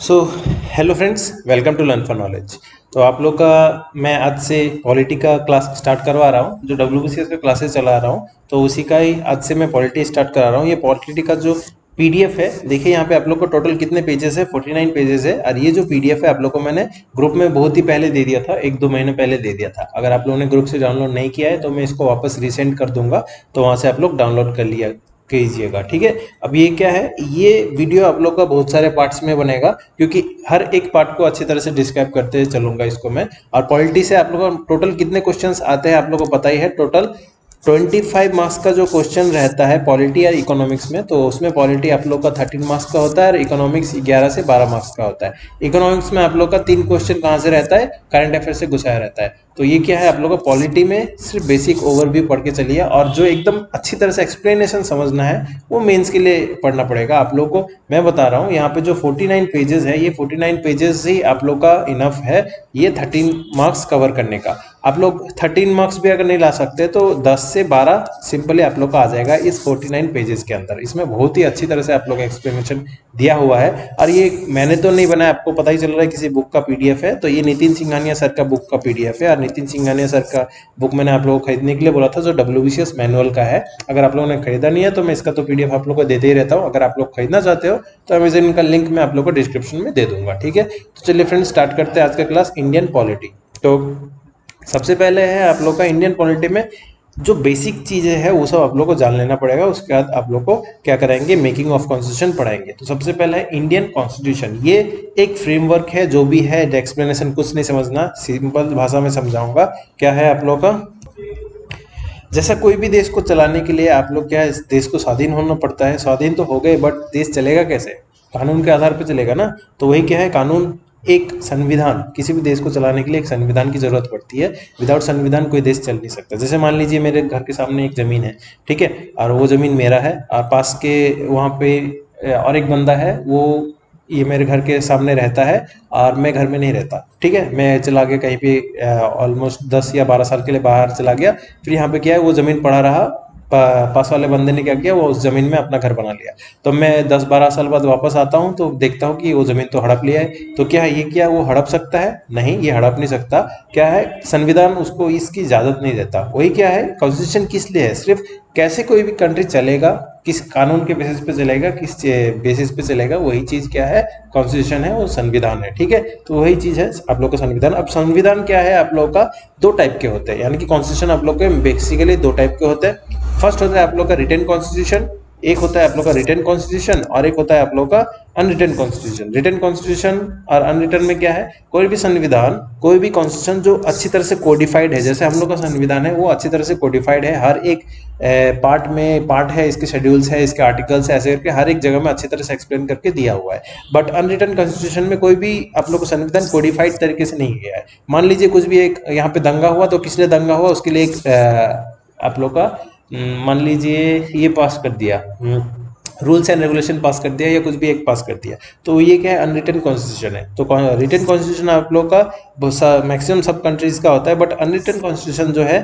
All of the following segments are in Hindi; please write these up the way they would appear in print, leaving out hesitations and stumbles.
So hello friends, welcome to learn for knowledge. तो आप लोग का मैं आज से पॉलिटी का क्लास स्टार्ट करवा रहा हूँ। जो WBCS का क्लासेस चला रहा हूँ तो उसी का ही आज से मैं पॉलिटी स्टार्ट करा रहा हूँ। ये पॉलिटी का जो PDF है, देखिए यहाँ पे आप लोग को टोटल कितने पेजेस है, 49 पेजेस है। और ये जो PDF है आप लोग को मैंने ग्रुप में बहुत ही पहले दे दिया था, 1-2 महीने पहले दे दिया था। अगर आप लोगों ने ग्रुप से डाउनलोड नहीं किया है तो मैं इसको वापस रिसेंड कर दूंगा, तो वहाँ से आप लोग डाउनलोड कर लिया कीजिएगा, ठीक है। अब ये क्या है, ये वीडियो आप लोग का बहुत सारे पार्ट्स में बनेगा, क्योंकि हर एक पार्ट को अच्छी तरह से डिस्क्राइब करते चलूंगा इसको मैं। और पॉलिटी से आप लोग को टोटल कितने क्वेश्चंस आते हैं आप लोग को पता ही है। टोटल 25 मार्क्स का जो क्वेश्चन रहता है पॉलिटी या इकोनॉमिक्स में, तो उसमें पॉलिटी आप लोग का 13 मार्क्स का होता है और इकोनॉमिक्स 11 से 12 मार्क्स का होता है। इकोनॉमिक्स में आप लोग का 3 क्वेश्चन कहाँ से रहता है, करंट अफेयर से घुसाया रहता है। तो ये क्या है, आप लोग को पॉलिटी में सिर्फ बेसिक ओवरव्यू पढ़ के चलिए, और जो एकदम अच्छी तरह से एक्सप्लेनेशन समझना है वो मेंस के लिए पढ़ना पड़ेगा आप लोग को। मैं बता रहा हूँ यहाँ पे जो 49 पेजेस है, ये 49 पेजेस ही आप लोग का इनफ है ये 13 मार्क्स कवर करने का। आप लोग 13 मार्क्स भी अगर नहीं ला सकते तो 10 से 12 सिंपली आप लोग का आ जाएगा इस 49 पेजेस के अंदर। इसमें बहुत ही अच्छी तरह से आप लोग एक्सप्लेनेशन दिया हुआ है, और ये मैंने तो नहीं बनाया, आपको पता ही चल रहा है किसी बुक का PDF है। तो ये नितिन सिंघानिया सर का बुक का PDF है, और नितिन सिंघानिया सर का बुक मैंने आप लोगों को खरीदने के लिए बोला था, जो WBCS मैनुअल का है। अगर आप लोगों ने खरीदा नहीं है तो मैं इसका तो PDF आप लोग को देते ही रहता हूँ। अगर आप लोग खरीदना चाहते हो तो अमेजन का लिंक मैं आप लोग को डिस्क्रिप्शन में दे दूंगा, ठीक है। तो चलिए फ्रेंड्स, स्टार्ट करते हैं आज का क्लास, इंडियन पॉलिटी। तो सबसे पहले है आप लोग का इंडियन पॉलिटी में जो बेसिक चीजें हैं वो सब आप लोग को जान लेना पड़ेगा। उसके बाद आप लोग को क्या कराएंगे, मेकिंग ऑफ कॉन्स्टिट्यूशन पढ़ाएंगे। तो सबसे पहले है इंडियन कॉन्स्टिट्यूशन। ये एक फ्रेमवर्क है, जो भी है एक्सप्लेनेशन कुछ नहीं समझना, सिंपल भाषा में समझाऊंगा। क्या है आप लोग का, जैसा कोई भी देश को चलाने के लिए आप लोग क्या है, इस देश को स्वाधीन होना पड़ता है। स्वाधीन तो हो गए, बट देश चलेगा कैसे, कानून के आधार पर चलेगा ना। तो वही क्या है, कानून, एक संविधान, किसी भी देश को चलाने के लिए एक संविधान की जरूरत पड़ती है। विदाउट संविधान कोई देश चल नहीं सकता। जैसे मान लीजिए मेरे घर के सामने एक जमीन है, ठीक है, और वो जमीन मेरा है, और पास के वहाँ पे और एक बंदा है, वो ये मेरे घर के सामने रहता है और मैं घर में नहीं रहता, ठीक है। मैं चला गया कहीं पे, ऑलमोस्ट 10 या 12 साल के लिए बाहर चला गया। फिर यहाँ पे क्या है, वो जमीन पड़ा रहा, पास वाले बंदे ने क्या किया, वो उस जमीन में अपना घर बना लिया। तो मैं 10-12 साल बाद वापस आता हूँ तो देखता हूँ कि वो जमीन तो हड़प लिया है। तो क्या है, ये क्या वो हड़प सकता है? नहीं, ये हड़प नहीं सकता। क्या है, संविधान उसको इसकी इजाजत नहीं देता। वही क्या है, कॉन्स्टिट्यूशन किस लिए है, सिर्फ कैसे कोई भी कंट्री चलेगा, किस कानून के बेसिस पे चलेगा, किस बेसिस पे चलेगा, वही चीज क्या है, कॉन्स्टिट्यूशन है, वो संविधान है, ठीक है। तो वही चीज है आप लोग का संविधान। अब संविधान क्या है, आप लोग का 2 टाइप के होते हैं, यानी कि कॉन्स्टिट्यूशन आप लोग के बेसिकली 2 टाइप के होते हैं। फर्स्ट होता है आप लोग का रिटन कॉन्स्टिट्यूशन, एक होता है आप लोग का रिटन कॉन्स्टिट्यूशन, और एक होता है आप लोग का अनरिटन कॉन्स्टिट्यूशन। रिटन कॉन्स्टिट्यूशन और अनरिटन में क्या है, कोई भी संविधान, कोई भी कॉन्स्टिट्यूशन जो अच्छी तरह से कोडिफाइड है, जैसे हम लोग का संविधान है वो अच्छी तरह से कोडिफाइड है, हर एक पार्ट में पार्ट है, इसके शेड्यूल्स है, इसके आर्टिकल्स है, ऐसे करके हर एक जगह में अच्छी तरह से एक्सप्लेन करके दिया हुआ है। बट अनरिटन कॉन्स्टिट्यूशन में कोई भी आप लोग को संविधान कोडिफाइड तरीके से नहीं गया है। मान लीजिए कुछ भी एक यहाँ पे दंगा हुआ, तो किसने दंगा हुआ उसके लिए एक आप लोग का मान लीजिए ये पास कर दिया, रूल्स एंड रेगुलेशन पास कर दिया, या कुछ भी एक पास कर दिया, तो ये क्या है, अनरिटन कॉन्स्टिट्यूशन है। तो रिटन कॉन्स्टिट्यूशन आप लोग का मैक्सिमम सब कंट्रीज का होता है, बट अनरिटन कॉन्स्टिट्यूशन जो है,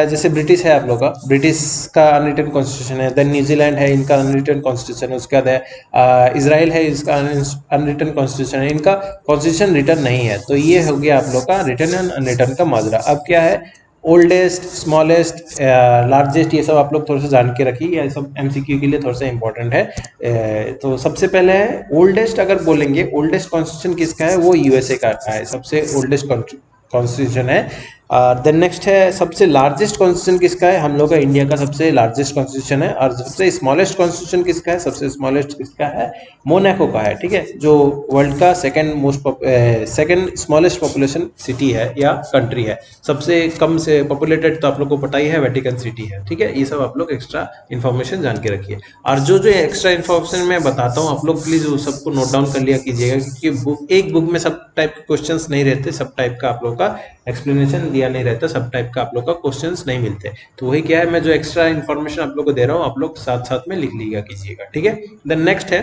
जैसे ब्रिटिश है आप लोग का, ब्रिटिश का अनरिटन कॉन्स्टिट्यूशन है। देन न्यूजीलैंड है, इनका अनरिटन कॉन्स्टिट्यूशन है। उसके बाद है इसराइल है, इसका अनरिटन कॉन्स्टिट्यूशन है। इनका कॉन्स्टिट्यूशन रिटर्न नहीं है। तो ये हो गया आप लोग का रिटर्न एंड अनरिटन का माजरा। अब क्या है, ओल्डेस्ट, स्मॉलेस्ट, लार्जेस्ट, ये सब आप लोग थोड़ा सा जान के रखिए, ये सब MCQ के लिए थोड़ा सा इंपॉर्टेंट है। तो सबसे पहले है ओल्डेस्ट, अगर बोलेंगे ओल्डेस्ट कॉन्स्टिट्यूशन किसका है, वो USA का है, सबसे ओल्डेस्ट कॉन्स्टिट्यूशन है। देन नेक्स्ट है सबसे लार्जेस्ट कॉन्स्टिट्यूशन किसका है, हम लोग का इंडिया का सबसे लार्जेस्ट कॉन्स्टिट्यूशन है। और सबसे स्मॉलेस्ट कॉन्स्टिट्यूशन किसका है, सबसे स्मॉलेस्ट किसका है, मोनाको का है, ठीक है, जो वर्ल्ड का सेकंड स्मॉलेस्ट पॉपुलेशन सिटी है या कंट्री है। सबसे कम से पॉपुलेटेड तो आप लोग को पता ही है, वेटिकन सिटी है, ठीक है। ये सब आप लोग एक्स्ट्रा इन्फॉर्मेशन जान के रखिए। और जो जो एक्स्ट्रा इन्फॉर्मेशन मैं बताता हूँ आप लोग प्लीज वो सबको नोट डाउन कर लिया कीजिएगा, क्योंकि एक बुक में सब टाइप के क्वेश्चंस नहीं रहते, सब टाइप का आप लोग का एक्सप्लेनेशन दिया नहीं रहता, सब टाइप का आप लोग का क्वेश्चंस नहीं मिलते। तो वही क्या है, मैं जो एक्स्ट्रा इन्फॉर्मेशन आप लोग को दे रहा हूँ आप लोग साथ साथ में लिख लीजिएगा कीजिएगा, ठीक है। देन नेक्स्ट है,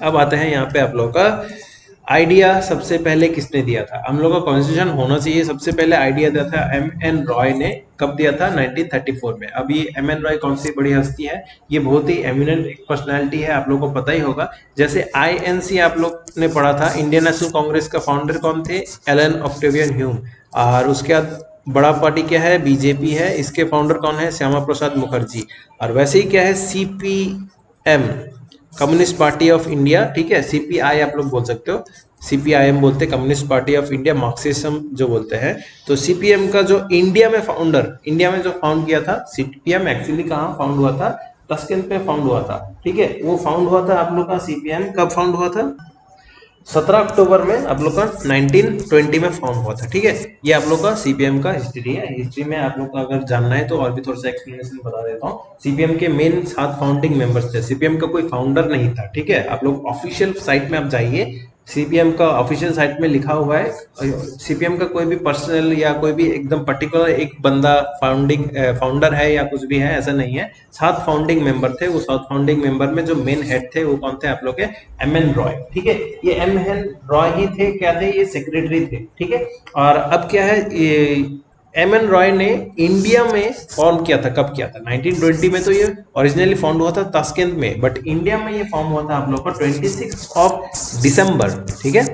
अब आते हैं यहाँ पे आप लोग का आइडिया सबसे पहले किसने दिया था? हम लोग का कॉन्स्टिट्यूशन होना चाहिए, सबसे पहले आइडिया दिया था एम.एन. रॉय ने। कब दिया था? 1934 में। अब ये एम.एन. रॉय कौन सी बड़ी हस्ती है? ये बहुत ही एमिनेंट एक पर्सनैलिटी है, आप लोग को पता ही होगा। जैसे आईएनसी आप लोग ने पढ़ा था, इंडियन नेशनल कांग्रेस का फाउंडर कौन थे? Allan Octavian Hume. और उसके बाद बड़ा पार्टी क्या है? बीजेपी है। इसके फाउंडर कौन है? श्यामा प्रसाद मुखर्जी। और वैसे ही क्या है? CPM, communist party of India, ठीक है, सीपीआई आप लोग बोल सकते हो, सीपीआईएम बोलते हैं, communist party of India, Marxism जो बोलते हैं। तो सीपीएम का जो इंडिया में फाउंडर, इंडिया में जो फाउंड किया था, सीपीएम एक्चुअली कहाँ फाउंड हुआ था? तस्कंद पे फाउंड हुआ था, ठीक है। वो फाउंड हुआ था आप लोग का सीपीएम कब फाउंड हुआ था? 17 अक्टूबर में आप लोग का 1920 में फाउंड हुआ था, ठीक है। ये आप लोग का सीपीएम का हिस्ट्री है। हिस्ट्री में आप लोग का अगर जानना है तो और भी थोड़ा सा एक्सप्लेनेशन बता देता हूँ। सीपीएम के मेन 7 फाउंडिंग मेंबर्स थे। सीपीएम का कोई फाउंडर नहीं था, ठीक है। आप लोग ऑफिशियल साइट में आप जाइए, सीपीएम का ऑफिशियल साइट में लिखा हुआ है, सीपीएम का कोई भी पर्सनल या कोई भी एकदम पर्टिकुलर एक बंदा फाउंडर है या कुछ भी है, ऐसा नहीं है। 7 फाउंडिंग मेंबर थे। वो 7 फाउंडिंग मेंबर में जो मेन हेड थे वो कौन थे? आप लोग के एम.एन. रॉय, ठीक है। ये एम.एन. रॉय ही थे, क्या थे? ये सेक्रेटरी थे, ठीक है। और अब क्या है, ये एम.एन. रॉय ने इंडिया में फॉर्म किया था। कब किया था? 1920 में। तो ये ओरिजिनली फाउंड हुआ था ताशकंद में, बट इंडिया में ये फॉर्म हुआ था आप लोग का 26 ऑफ दिसंबर, ठीक है।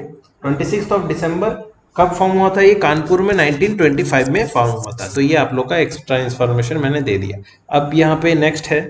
26 ऑफ दिसंबर कब फॉर्म हुआ था? ये कानपुर में 1925 में फॉर्म हुआ था। तो ये आप लोग का एक्स्ट्रा इन्फॉर्मेशन मैंने दे दिया। अब यहाँ पे नेक्स्ट है,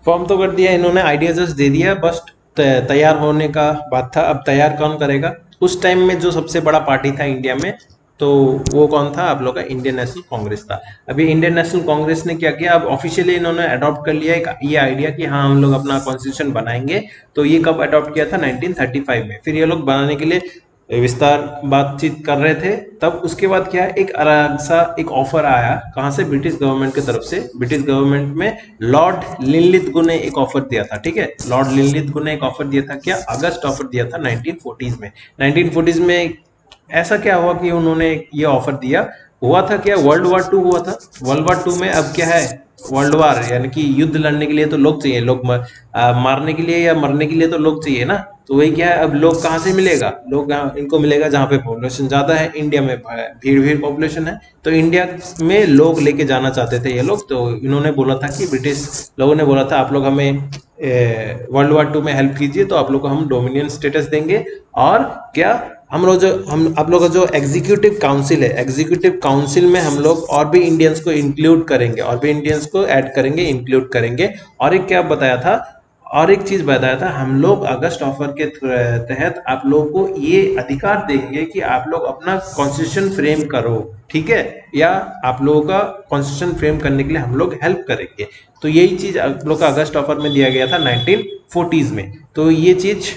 फॉर्म तो कर दिया इन्होंने, आइडिया जस्ट दे दिया, बस तैयार होने का बात था। अब तैयार कौन करेगा? उस टाइम में जो सबसे बड़ा पार्टी था इंडिया में, तो वो कौन था? आप लोग का इंडियन नेशनल कांग्रेस था। अभी इंडियन नेशनल कांग्रेस ने क्या किया? अब ऑफिशियली इन्होंने अडॉप्ट कर लिया एक ये आइडिया कि हाँ हम लोग अपना कॉन्स्टिट्यूशन बनाएंगे। तो ये कब अडॉप्ट किया था? 1935 में। फिर ये लोग बनाने के लिए विस्तार बातचीत कर रहे थे। तब उसके बाद क्या है, एक अलग सा एक ऑफर आया, कहाँ से? ब्रिटिश गवर्नमेंट की तरफ से। ब्रिटिश गवर्नमेंट में लॉर्ड लिनलिथगो ने एक ऑफर दिया था, ठीक है। लॉर्ड लिनलिथगो ने एक ऑफर दिया था, क्या? अगस्त ऑफर दिया था 1940 में। 1940 में ऐसा क्या हुआ कि उन्होंने ये ऑफर दिया? हुआ था क्या? वर्ल्ड वॉर 2 हुआ था। वर्ल्ड वॉर 2 में अब क्या है? वर्ल्ड वार यानी कि युद्ध लड़ने के लिए तो लोग चाहिए, मारने के लिए या मरने के लिए तो लोग चाहिए ना। तो वही क्या है, अब लोग कहाँ से मिलेगा? लोग इनको मिलेगा जहाँ पे पॉपुलेशन ज्यादा है। इंडिया में भीड़ भीड़ पॉपुलेशन है, तो इंडिया में लोग लेके जाना चाहते थे ये लोग। तो इन्होंने बोला था कि ब्रिटिश लोगों ने बोला था आप लोग हमें वर्ल्ड वार 2 में हेल्प कीजिए, तो आप लोग को हम डोमिनियन स्टेटस देंगे। और क्या, हम आप लोग का जो एग्जीक्यूटिव काउंसिल है, एग्जीक्यूटिव काउंसिल में हम लोग और भी इंडियंस को इंक्लूड करेंगे, और भी इंडियंस को ऐड करेंगे, इंक्लूड करेंगे। और एक क्या बताया था? और एक चीज बताया था, हम लोग अगस्त ऑफर के तहत आप लोगों को ये अधिकार देंगे कि आप लोग अपना कॉन्स्टिट्यूशन फ्रेम करो, ठीक है। या आप लोगों का कॉन्स्टिट्यूशन फ्रेम करने के लिए हम लोग हेल्प करेंगे। तो यही चीज आप लोग का अगस्त ऑफर में दिया गया था 1940s में। तो ये चीज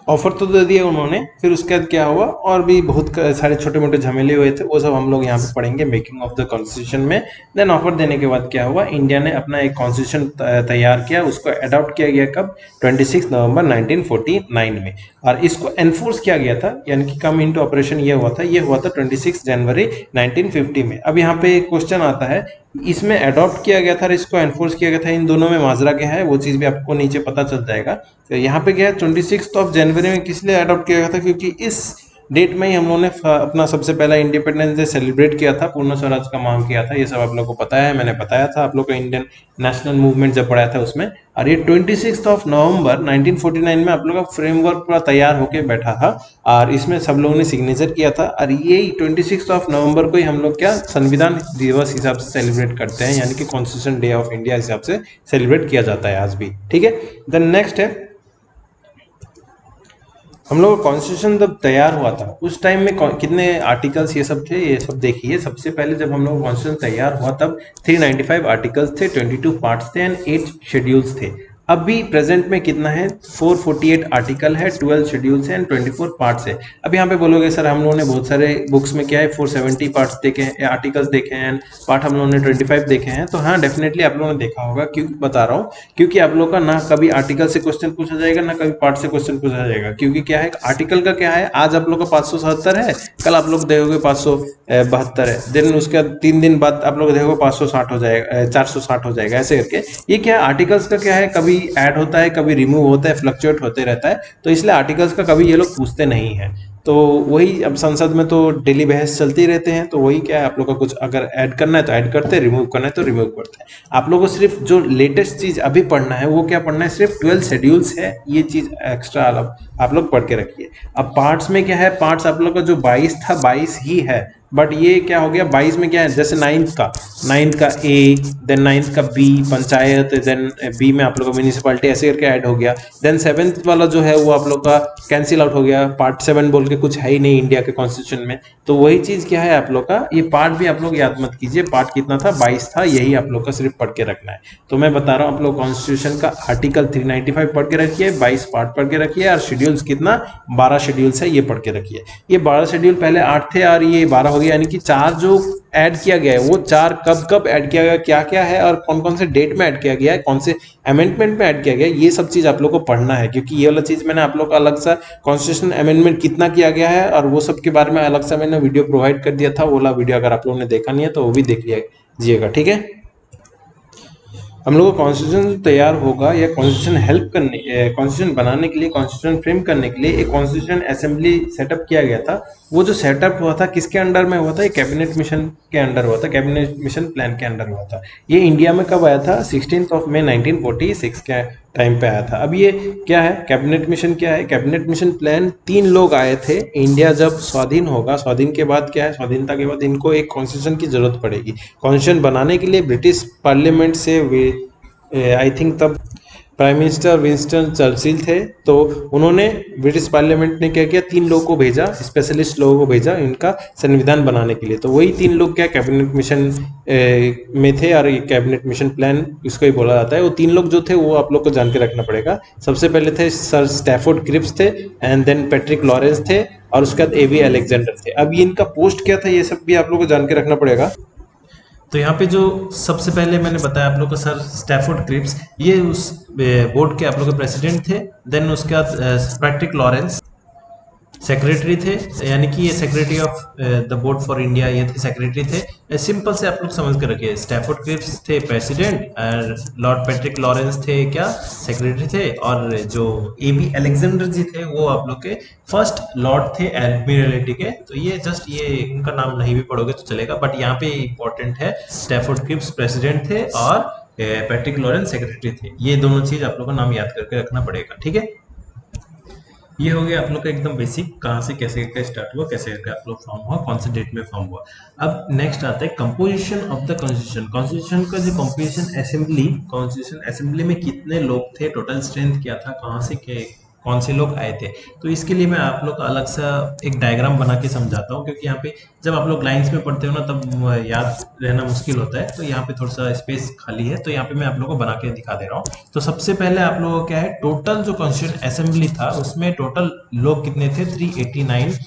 ऑफर तो दे दिया उन्होंने। फिर उसके बाद क्या हुआ, और भी बहुत सारे छोटे मोटे झमेले हुए थे, वो सब हम लोग यहाँ पे पढ़ेंगे मेकिंग ऑफ द कॉन्स्टिट्यूशन में। देन ऑफर देने के बाद क्या हुआ, इंडिया ने अपना एक कॉन्स्टिट्यूशन तैयार किया, उसको अडॉप्ट किया गया कब? 26 नवंबर 1949 में। और इसको एनफोर्स किया गया था, यानी कि कम इनटू ऑपरेशन ये हुआ था 26 जनवरी 1950 में। अब यहाँ पे क्वेश्चन आता है, इसमें अडॉप्ट किया गया था और इसको एनफोर्स किया गया था, इन दोनों में माजरा क्या है? वो चीज भी आपको नीचे पता चल जाएगा। तो यहाँ पे क्या है, 26 ऑफ जनवरी में किस लिए अडॉप्ट किया गया था? क्योंकि इस डेट में ही हम लोगों ने अपना सबसे पहला इंडिपेंडेंस डे सेलिब्रेट किया था, पूर्ण स्वराज का मांग किया था। ये सब आप लोग को पता है, मैंने बताया था आप लोग को इंडियन नेशनल मूवमेंट जब पढ़ाया था उसमें। और ये 26 ऑफ नवंबर 1949 में आप लोग का फ्रेमवर्क पूरा तैयार होके बैठा था, और इसमें सब लोगों ने सिग्नेचर किया था। और यही 26 ऑफ नवंबर को ही हम लोग क्या संविधान दिवस हिसाब से सेलिब्रेट करते हैं, यानी कि कॉन्स्टिट्यूशन डे ऑफ इंडिया हिसाब से सेलिब्रेट किया जाता है आज भी, ठीक है। देन नेक्स्ट है, हम लोग का कॉन्स्टिट्यूशन जब तैयार हुआ था उस टाइम में कितने आर्टिकल्स ये सब थे, ये सब देखिए। सबसे पहले जब हम लोग कॉन्स्टिट्यूशन तैयार हुआ तब 395 आर्टिकल्स थे, 22 पार्ट्स थे एंड 8 शेड्यूल्स थे। अभी प्रेजेंट में कितना है? 448 आर्टिकल है, 12 शेड्यूल्स हैं एंड 24 पार्ट्स है। अब यहाँ पे बोलोगे सर हम लोगों ने बहुत सारे बुक्स में क्या है 470 पार्ट्स देखे हैं, आर्टिकल्स देखे हैं, पार्ट हम लोगों ने 25 देखे हैं। तो हाँ डेफिनेटली आप लोगों ने देखा होगा। क्यों बता रहा हूँ? क्योंकि आप लोग का ना कभी आर्टिकल से क्वेश्चन पूछा जाएगा, ना कभी पार्ट से क्वेश्चन पूछा जाएगा। क्योंकि क्या है, आर्टिकल का क्या है, आज आप लोग का 577 है, कल आप लोग देखोगे 572 है, देन उसके बाद 3 दिन बाद आप लोग देखोगे 560 हो जाएगा, 460 हो जाएगा, ऐसे करके। ये क्या है, आर्टिकल्स का क्या है, कभी ऐड होता है, कभी रिमूव होता है, फ्लक्चुएट होते रहता है, तो इसलिए आर्टिकल्स का कभी ये लोग पूछते नहीं हैं। तो वही अब संसद में तो डेली बहस चलती रहते हैं, तो वही क्या है, आप लोग का कुछ अगर ऐड करना है तो ऐड करते हैं, रिमूव करना है तो रिमूव करते हैं। आप लोगों को सिर्फ जो लेटेस्ट चीज अभी पढ़ना है वो क्या पढ़ना है, सिर्फ 12 शेड्यूल्स है, ये चीज एक्स्ट्रा आप लोग पढ़ के रखिए। अब पार्ट्स में क्या है, पार्ट्स आप लोग का जो 22 था 22 ही है, बट ये क्या हो गया 22 में क्या है, जैसे नाइन्थ का ए, देन नाइन्थ का बी पंचायत, देन बी में आप लोग का म्यूनिसिपैलिटी ऐसे करके ऐड हो गया। देन सेवेंथ वाला जो है वो आप लोग का कैंसिल आउट हो गया, पार्ट 7 बोल के कुछ है ही नहीं इंडिया के कॉन्स्टिट्यूशन में। तो वही चीज क्या है आप लोग का, ये पार्ट भी आप लोग याद मत कीजिए, पार्ट कितना था 22 था, यही आप लोग का सिर्फ पढ़ के रखना है। तो मैं बता रहा हूँ आप लोग कॉन्स्टिट्यूशन का आर्टिकल 395 पढ़ के रखिए, 22 पार्ट पढ़ के रखिए, और शेड्यूल्स कितना 12 शेड्यूल्स है ये पढ़ के रखिए। ये 12 शेड्यूल पहले 8 थे और ये 12 हो गया, यानी कि 4 जो ऐड किया गया है वो 4 कब कब ऐड किया गया, क्या क्या है, और कौन कौन से डेट में ऐड किया गया है, कौन से अमेंडमेंट में ऐड किया गया है, ये सब चीज आप लोग को पढ़ना है। क्योंकि ये वाला चीज मैंने आप लोग का अलग सा कॉन्स्टिट्यूशन अमेंडमेंट कितना किया गया है और वो सब के बारे में अलग सा मैंने वीडियो प्रोवाइड कर दिया था, वो वाला वीडियो अगर आप लोगों ने देखा नहीं है तो वो भी देख लीजिएगा, ठीक है। हम लोग का कॉन्स्टिट्यूशन तैयार होगा या कॉन्स्टिट्यूशन हेल्प करने, कॉन्स्टिट्यूशन बनाने के लिए, कॉन्स्टिट्यूशन फ्रेम करने के लिए एक कॉन्स्टिट्यूशन असेंबली सेटअप किया गया था। वो जो सेटअप हुआ था किसके अंडर में हुआ था, एक कैबिनेट मिशन के अंडर हुआ था, कैबिनेट मिशन प्लान के अंडर हुआ था। ये इंडिया में कब आया था, 16 मई 1946 के टाइम पे आया था। अब ये क्या है कैबिनेट मिशन, क्या है कैबिनेट मिशन प्लान, 3 लोग आए थे। इंडिया जब स्वाधीन होगा, स्वाधीन के बाद क्या है, स्वाधीनता के बाद इनको एक कॉन्स्टिट्यूशन की जरूरत पड़ेगी। कॉन्स्टिट्यूशन बनाने के लिए ब्रिटिश पार्लियामेंट से आई थिंक तब प्राइम मिनिस्टर विंस्टन चर्चिल थे, तो उन्होंने ब्रिटिश पार्लियामेंट ने क्या किया, 3 लोगों को भेजा, स्पेशलिस्ट लोगों को भेजा इनका संविधान बनाने के लिए। तो वही 3 लोग क्या कैबिनेट मिशन में थे, और ये कैबिनेट मिशन प्लान इसको ही बोला जाता है। वो 3 लोग जो थे वो आप लोग को जान के रखना पड़ेगा। सबसे पहले थे सर स्टैफोर्ड क्रिप्स थे, एंड देन पैट्रिक लॉरेंस थे, और उसके बाद एवी अलेक्जेंडर थे। अब ये इनका पोस्ट क्या था ये सब भी आप लोग को जान के रखना पड़ेगा। तो यहाँ पे जो सबसे पहले मैंने बताया आप लोग को सर स्टैफोर्ड क्रिप्स, ये उस बोर्ड के आप लोग के प्रेसिडेंट थे। देन उसके बाद पैट्रिक लॉरेंस सेक्रेटरी थे, यानी कि ये secretary of the board for India, ये थे सेक्रेटरी थे। सिंपल से आप लोग समझ के रखिए, स्टैफोर्ड क्रिप्स थे प्रेसिडेंट, और लॉर्ड पैट्रिक लॉरेंस थे क्या सेक्रेटरी थे, और जो एबी अलेक्जेंडर जी थे वो आप लोग के फर्स्ट लॉर्ड थे एडमिरलिटी के। तो ये जस्ट ये इनका नाम नहीं भी पढ़ोगे तो चलेगा, बट यहाँ पे इंपॉर्टेंट है स्टैफोर्ड क्रिप्स प्रेसिडेंट थे और पैट्रिक लॉरेंस सेक्रेटरी थे। ये दोनों चीज आप लोग को नाम याद करके रखना पड़ेगा, ठीक है। ये हो गया आप लोग का एकदम बेसिक, कहाँ से कैसे करके स्टार्ट हुआ, कैसे करके आप लोग फॉर्म हुआ, कौन से डेट में फॉर्म हुआ। अब नेक्स्ट आता है composition of the constitution. Constitution का जो कंपोजिशन असेंबली, कॉन्स्टिट्यूशन असेंबली में कितने लोग थे, टोटल स्ट्रेंथ क्या था, कहाँ से कौन से लोग आए थे। तो इसके लिए मैं आप लोग का अलग सा एक डायग्राम बना के समझाता हूँ, क्योंकि यहाँ पे जब आप लोग लाइंस में पढ़ते हो ना तब याद रहना मुश्किल होता है। तो यहाँ पे थोड़ा सा स्पेस खाली है, तो यहाँ पे मैं आप लोग को बना के दिखा दे रहा हूँ। तो सबसे पहले आप लोगों को क्या है, टोटल जो कॉन्स्टिट्यूशन असेंबली था उसमें टोटल लोग कितने थे, 389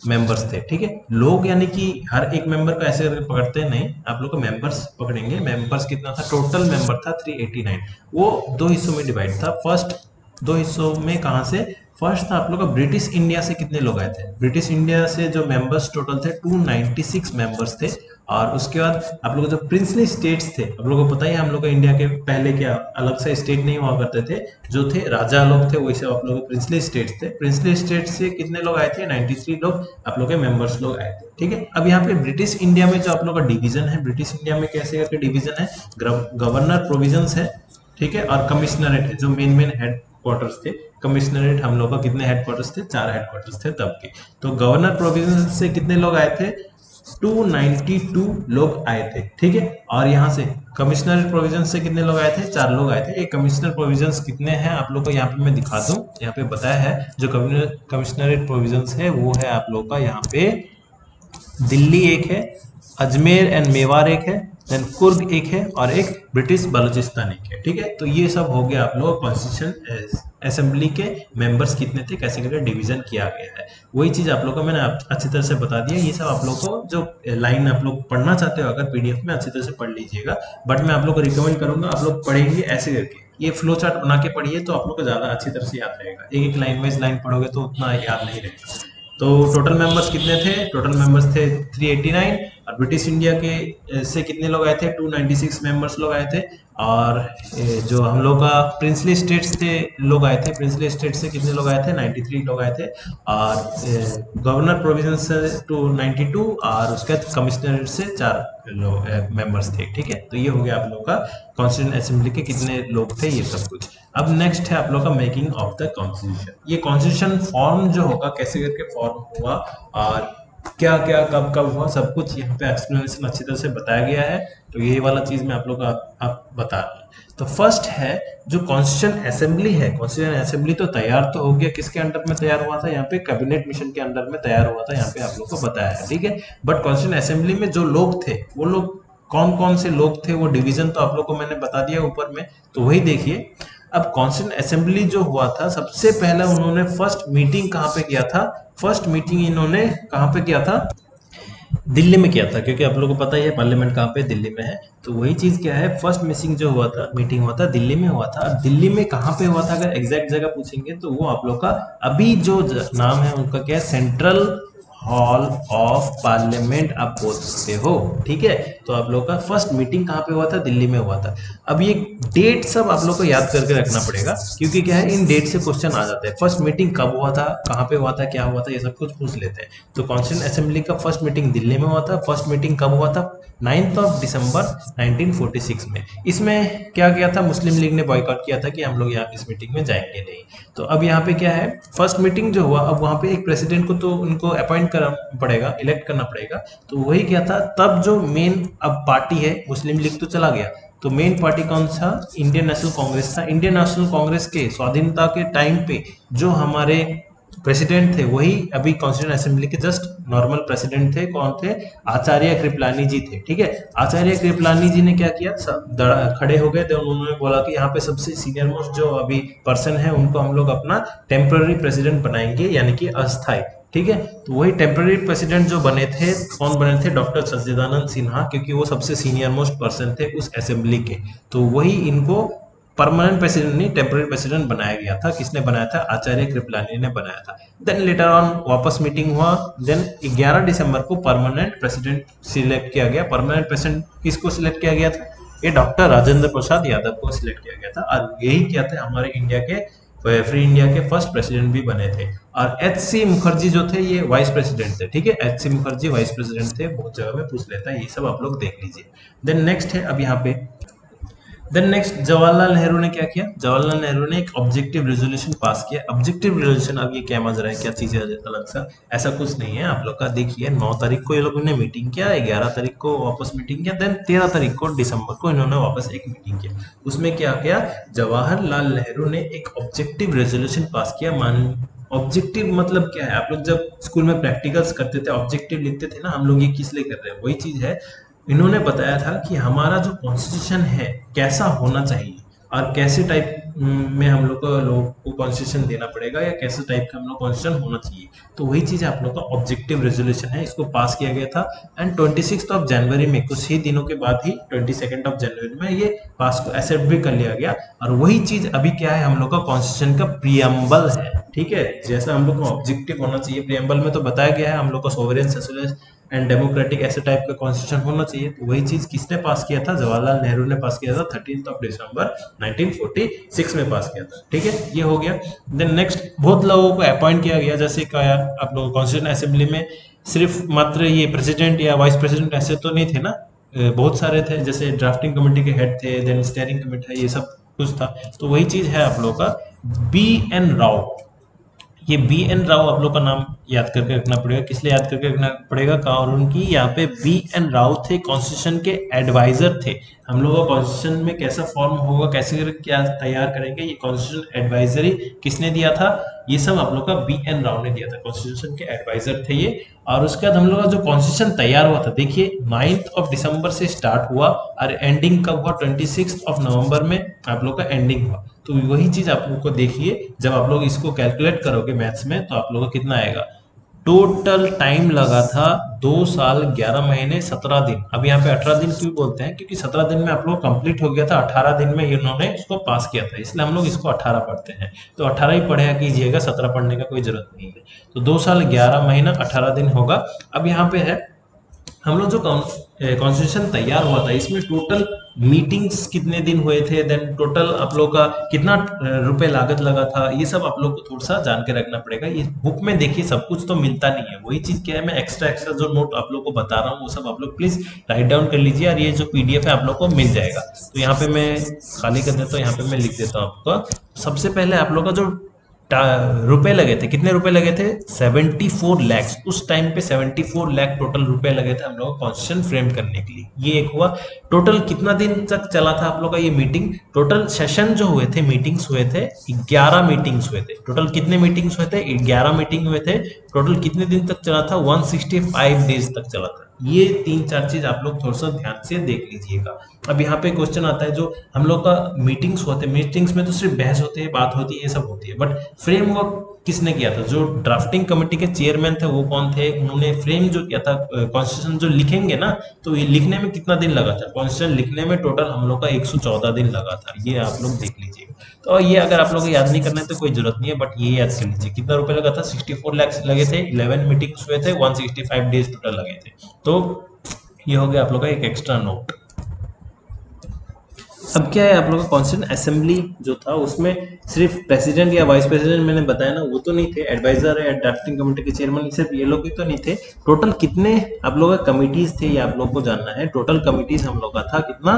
मेंबर्स थे, ठीक है। लोग यानी कि हर एक मेंबर को ऐसे करके पकड़ते हैं नहीं, आप लोग को मेंबर्स पकड़ेंगे। मेंबर्स कितना था, टोटल मेंबर था 389। वो 2 हिस्सों में डिवाइड था। फर्स्ट 2 हिस्सों में कहाँ से, फर्स्ट था आप लोग का ब्रिटिश इंडिया से कितने लोग आए थे। ब्रिटिश इंडिया से जो मेंबर्स टोटल थे 296 मेंबर्स थे। और उसके बाद आप लोग जो प्रिंसली स्टेट्स थे, आप लोगों को पता ही है हम लोग इंडिया के पहले क्या अलग से स्टेट नहीं हुआ करते थे, जो थे राजा लोग थे, वैसे आप लोग प्रिंसली स्टेट्स थे। प्रिंसली स्टेट से कितने लोग आए थे, 93 लोग आप लोग के मेंबर्स लोग आए थे, ठीक है। अब यहाँ पे ब्रिटिश इंडिया में जो आप लोग का डिवीजन है, ब्रिटिश इंडिया में कैसे करके डिवीजन है, गवर्नर प्रोविजंस है, ठीक है, और कमिश्नरेट है, जो मेन हेड क्वार्टर्स थे। कमिश्नरेट हम लोग का कितने हेडक्वार्टर्स थे, 4 हेडक्वार्टर्स थे तब के। तो गवर्नर प्रोविजन से कितने लोग आए थे, 292 लोग आए थे, ठीक है। और यहाँ से कमिश्नरेट प्रोविजन से कितने लोग आए थे, 4 लोग आए थे। ये कमिश्नर प्रोविजंस कितने हैं आप लोग को यहाँ पे मैं दिखा दूं, यहाँ पे बताया है जो कमिश्नरेट प्रोविजंस है वो है आप लोग का यहाँ पे दिल्ली एक है, अजमेर एंड मेवाड़ एक है, देन कुर्ग एक है, और एक ब्रिटिश बलूचिस्तान एक है, ठीक है। तो ये सब हो गया आप लोग कॉन्स्टिट्यूशन असेंबली के मेंबर्स कितने थे, कैसे करके डिवीजन किया गया है। वही चीज आप लोग को मैंने अच्छी तरह से बता दिया। ये सब आप लोग को जो लाइन आप लोग पढ़ना चाहते हो अगर पीडीएफ में अच्छी तरह से पढ़ लीजिएगा, बट मैं आप लोग को रिकमेंड करूंगा आप लोग पढ़ेंगे ऐसे करके, ये फ्लो चार्ट बना के पढ़िए तो आप लोग को ज्यादा अच्छी तरह से याद रहेगा। एक एक लाइन वाइज लाइन पढ़ोगे तो उतना याद नहीं रहेगा। तो टोटल मेंबर्स कितने थे, टोटल मेंबर्स थे 389, और ब्रिटिश इंडिया के से कितने लोग आए थे, 296 मेंबर्स लोग आए थे। और जो हम लोग का प्रिंसली स्टेट्स थे लोग आए थे, प्रिंसली स्टेट से कितने लोग आए थे, 93 लोग आए थे। और गवर्नर प्रोविजन से टू 92, और उसके बाद कमिश्नर से 4 लोग मेंबर्स थे। ठीक है, तो ये हो गया आप लोग का कॉन्स्टिट्यूंट असेंबली के कितने लोग थे, ये सब कुछ। अब नेक्स्ट है आप लोग का मेकिंग ऑफ द कॉन्स्टिट्यूशन। ये कॉन्स्टिट्यूशन फॉर्म जो होगा, कैसे करके फॉर्म हुआ और क्या क्या कब कब हुआ, सब कुछ यहाँ पे एक्सप्लेनेशन अच्छी तरह से बताया गया है। तो ये वाला चीज मैं आप लोग को आप बता रहा हूँ। तो फर्स्ट है जो कॉन्स्टिट्यूशन असेंबली है, कॉन्स्टिट्यूशन असेंबली तो तैयार तो हो गया, किसके अंडर में तैयार हुआ था, यहाँ पे कैबिनेट मिशन के अंडर में तैयार हुआ था, यहाँ पे आप लोग को बताया है। ठीक है, बट कॉन्स्टिट्यूशन असेंबली में जो लोग थे, वो लोग कौन कौन से लोग थे, वो डिवीजन तो आप लोग को मैंने बता दिया ऊपर में, तो वही देखिए। अब कॉन्स्टिट्यूशन असेंबली जो हुआ था, सबसे पहले उन्होंने फर्स्ट मीटिंग कहाँ पे किया था, फर्स्ट मीटिंग इन्होंने कहाँ पे किया था, दिल्ली में किया था, क्योंकि आप लोगों को पता ही है पार्लियामेंट कहाँ पे, दिल्ली में है। तो वही चीज क्या है, फर्स्ट मीटिंग जो हुआ था, मीटिंग हुआ था दिल्ली में हुआ था। अब दिल्ली में कहाँ पे हुआ था, अगर एग्जैक्ट जगह पूछेंगे तो वो आप लोग का अभी जो नाम है उनका क्या है, सेंट्रल हॉल ऑफ पार्लियामेंट आप बोल सकते हो। ठीक है, तो आप लोग का फर्स्ट मीटिंग कहाँ पे हुआ था, दिल्ली में हुआ था। अब ये डेट सब आप लोग को याद करके रखना पड़ेगा, क्योंकि क्या है, इन डेट से क्वेश्चन आ जाते हैं। फर्स्ट मीटिंग कब हुआ था, कहाँ पे हुआ था, क्या हुआ था, ये सब कुछ पूछ लेते हैं। तो कॉन्स्टिट्यूंट असेंबली का फर्स्ट मीटिंग दिल्ली में हुआ था। फर्स्ट मीटिंग कब हुआ था, 9 दिसंबर 1946 में। इसमें क्या किया था, मुस्लिम लीग ने बॉयकॉट किया था कि हम लोग यहाँ इस मीटिंग में जाएंगे नहीं। तो अब यहाँ पे क्या है, फर्स्ट मीटिंग जो हुआ, अब वहाँ पे एक प्रेसिडेंट को तो उनको अपॉइंट करना पड़ेगा, इलेक्ट करना पड़ेगा। तो वही क्या था, तब जो मेन अब पार्टी है, मुस्लिम लीग तो चला गया, तो मेन पार्टी कौन सा, इंडियन नेशनल कांग्रेस था। इंडियन नेशनल कांग्रेस के स्वाधीनता के टाइम पे जो हमारे प्रेसिडेंट थे, वही अभी कॉन्स्टिट्यूंट असेंबली के जस्ट नॉर्मल प्रेसिडेंट थे। कौन थे, आचार्य कृपलानी जी थे। ठीक है, आचार्य कृपलानी जी ने क्या किया, सब खड़े हो गए थे, उन्होंने बोला कि यहाँ पे सबसे सीनियर मोस्ट जो अभी पर्सन है, उनको हम लोग अपना टेम्पररी प्रेसिडेंट बनाएंगे, यानी कि अस्थाई। ठीक है, तो वही टेम्पररी प्रेसिडेंट जो बने थे, कौन बने थे, डॉक्टर सच्चिदानंद सिन्हा, क्योंकि वो सबसे सीनियर मोस्ट पर्सन थे उस असेंबली के। तो वही इनको परमानेंट प्रेसिडेंट नहीं, टेम्पररी प्रेसिडेंट बनाया गया था। किसने बनाया था, आचार्य कृपलानी ने बनाया था। देन लेटर ऑन वापस मीटिंग हुआ, देन 11 दिसंबर को परमानेंट प्रेसिडेंट सिलेक्ट किया गया। परमानेंट प्रेसिडेंट किसको सिलेक्ट किया गया था, ये डॉक्टर राजेंद्र प्रसाद यादव को सिलेक्ट किया गया था। और यही क्या थे, हमारे इंडिया के फ्री इंडिया के फर्स्ट प्रेसिडेंट भी बने थे। और H.C. मुखर्जी जो थे, ये वाइस प्रेसिडेंट थे। ठीक है, H.C. मुखर्जी वाइस प्रेसिडेंट थे, बहुत जगह में पूछ लेता है, ये सब आप लोग देख लीजिए। देन नेक्स्ट है अब यहाँ पे, देन नेक्स्ट जवाहरलाल नेहरू ने क्या किया, जवाहरलाल नेहरू ने एक ऑब्जेक्टिव रेजोल्यूशन पास किया। ऑब्जेक्टिव रेजोल्यूशन, अब ये क्या मजा रहा है, क्या चीज है अलग सा, ऐसा कुछ नहीं है आप लोग का। देखिए 9 तारीख को ये लोगों ने मीटिंग किया, 11 तारीख को वापस मीटिंग किया, देन 13 तारीख को दिसंबर को इन्होंने वापस एक मीटिंग किया। उसमें क्या किया, जवाहरलाल नेहरू ने एक ऑब्जेक्टिव रेजोल्यूशन पास किया। मान, ऑब्जेक्टिव मतलब क्या है, आप लोग जब स्कूल में प्रैक्टिकल्स करते थे, ऑब्जेक्टिव लिखते थे ना, हम लोग ये किस लिए कर रहे हैं, वही चीज है। इन्होंने बताया था कि हमारा जो कॉन्स्टिट्यूशन है कैसा होना चाहिए, और कैसे टाइप में हम लोग को कॉन्स्टिट्यूशन देना पड़ेगा, या कैसे टाइप का हम लोग कॉन्स्टिट्यूशन होना चाहिए। तो वही चीज आप लोग का ऑब्जेक्टिव रेजोल्यूशन है, इसको पास किया गया था। एंड 26 जनवरी में, कुछ ही दिनों के बाद ही 22 जनवरी में ये पास को एक्सेप्ट भी कर लिया गया। और वही चीज अभी क्या है, हम लोग का कॉन्स्टिट्यूशन का प्रियम्बल है। ठीक है, जैसा हम लोग का ऑब्जेक्टिव होना चाहिए, प्रियम्बल में तो बताया गया है हम लोग का सोवरेन, सोशलिस्ट एंड डेमोक्रेटिक ऐसे टाइप का कॉन्स्टिट्यूशन होना चाहिए। तो वही चीज किसने पास किया था, जवाहरलाल नेहरू ने पास किया था, 13 दिसंबर 1946 में पास किया था। ठीक है, ये हो गया। देन नेक्स्ट, बहुत लोगों को अपॉइंट किया गया, जैसे कहा आप लोग कॉन्स्टिट्यूशन असेंबली में सिर्फ मात्र ये प्रेसिडेंट या वाइस प्रेसिडेंट ऐसे तो नहीं थे ना, बहुत सारे थे, जैसे ड्राफ्टिंग कमेटी के हेड थे, देन स्टेयरिंग कमेटी है, ये सब कुछ था। तो वही चीज है आप लोग का B.N. राव। ये B.N. राव आप लोग का नाम याद करके रखना पड़ेगा, किस लिए याद करके रखना पड़ेगा, कारण कि यहाँ पे B.N. राव थे, कॉन्स्टिट्यूशन के एडवाइजर थे। हम लोग का कॉन्स्टिट्यूशन में कैसा फॉर्म होगा, कैसे क्या तैयार करेंगे, ये कॉन्स्टिट्यूशन एडवाइजरी किसने दिया था, ये सब आप लोग का B.N. राव ने दिया था, कॉन्स्टिट्यूशन के एडवाइजर थे ये। और उसके बाद हम लोग का जो कॉन्स्टिट्यूशन तैयार हुआ था, देखिए 9 दिसंबर से स्टार्ट हुआ और एंडिंग कब हुआ, 26 नवंबर में आप लोग का एंडिंग हुआ। तो वही चीज आप लोग को देखिए, जब आप लोग इसको कैलकुलेट करोगे मैथ्स में, तो आप लोगों को कितना आएगा, टोटल टाइम लगा था 2 साल 11 महीने 17 दिन। अब यहाँ पे 18 दिन क्यों बोलते हैं, क्योंकि 17 दिन में आप लोग कंप्लीट हो गया था, 18 दिन में इन्होंने इसको पास किया था, इसलिए हम लोग इसको 18 पढ़ते हैं। तो 18 ही पढ़ा कीजिएगा, 17 पढ़ने का कोई जरूरत नहीं है। तो 2 साल 11 महीना 18 दिन होगा। अब यहाँ पे है, हम लोग जो कॉन्स्टिट्यूशन तैयार हुआ था, इसमें टोटल मीटिंग्स कितने दिन हुए थे, देन टोटल आप लोग का कितना रुपए लागत लगा था, ये सब आप लोग को थोड़ा सा जान के रखना पड़ेगा। ये बुक में देखिए सब कुछ तो मिलता नहीं है, वही चीज क्या है, मैं एक्स्ट्रा एक्स्ट्रा जो नोट आप लोग को बता रहा हूँ वो सब आप लोग प्लीज राइट डाउन कर लीजिए, और ये जो पीडीएफ है आप लोग को मिल जाएगा। तो यहाँ पे मैं खाली कर देता हूँ, यहाँ पे मैं लिख देता हूँ आपका। सबसे पहले आप लोग का जो रुपए लगे थे, कितने रुपए लगे थे, 74 लैक्स। उस टाइम पे 74 लाख टोटल रुपए लगे थे हम लोग को कॉन्स्टिट्यूशन फ्रेम करने के लिए। ये एक हुआ। टोटल कितना दिन तक चला था आप लोग का ये मीटिंग, टोटल सेशन जो हुए थे, मीटिंग्स हुए थे 11 मीटिंग्स हुए थे। टोटल कितने मीटिंग्स हुए थे, 11 मीटिंग हुए थे। टोटल कितने दिन तक चला था, 165 डेज तक चला था। ये 3-4 चीज आप लोग थोड़ा सा ध्यान से देख लीजिएगा। अब यहाँ पे क्वेश्चन आता है, जो हम लोग का मीटिंग्स होते हैं, मीटिंग्स में तो सिर्फ बहस होती है, बात होती है, ये सब होती है, बट फ्रेमवर्क किसने किया था, जो ड्राफ्टिंग कमेटी के चेयरमैन थे वो कौन थे, उन्होंने फ्रेम जो किया था कॉन्स्टिट्यूशन जो लिखेंगे ना, तो ये लिखने में कितना दिन लगा था, कॉन्स्टिट्यूशन लिखने में टोटल हम लोग का 114 दिन लगा था। ये आप लोग देख लीजिएगा। तो ये अगर आप लोग को याद नहीं करना है तो कोई जरूरत नहीं है, बट ये याद कर लीजिए कितना रुपए लगा था, 64 लाख लगे थे, 11 मीटिंग्स हुए थे, 165 डेज टोटल लगे थे। तो ये हो गया आप लोग का एक एक्स्ट्रा नोट। अब क्या है, आप लोग का कॉन्स्टिट्यूंट असेंबली जो था उसमें सिर्फ प्रेसिडेंट या वाइस प्रेसिडेंट मैंने बताया ना, वो तो नहीं थे, एडवाइजर या ड्राफ्टिंग कमेटी के चेयरमैन सिर्फ ये लोग ही तो नहीं थे। टोटल कितने आप लोग का कमिटीज थे ये आप लोग को जानना है। टोटल कमिटीज हम लोग का था कितना,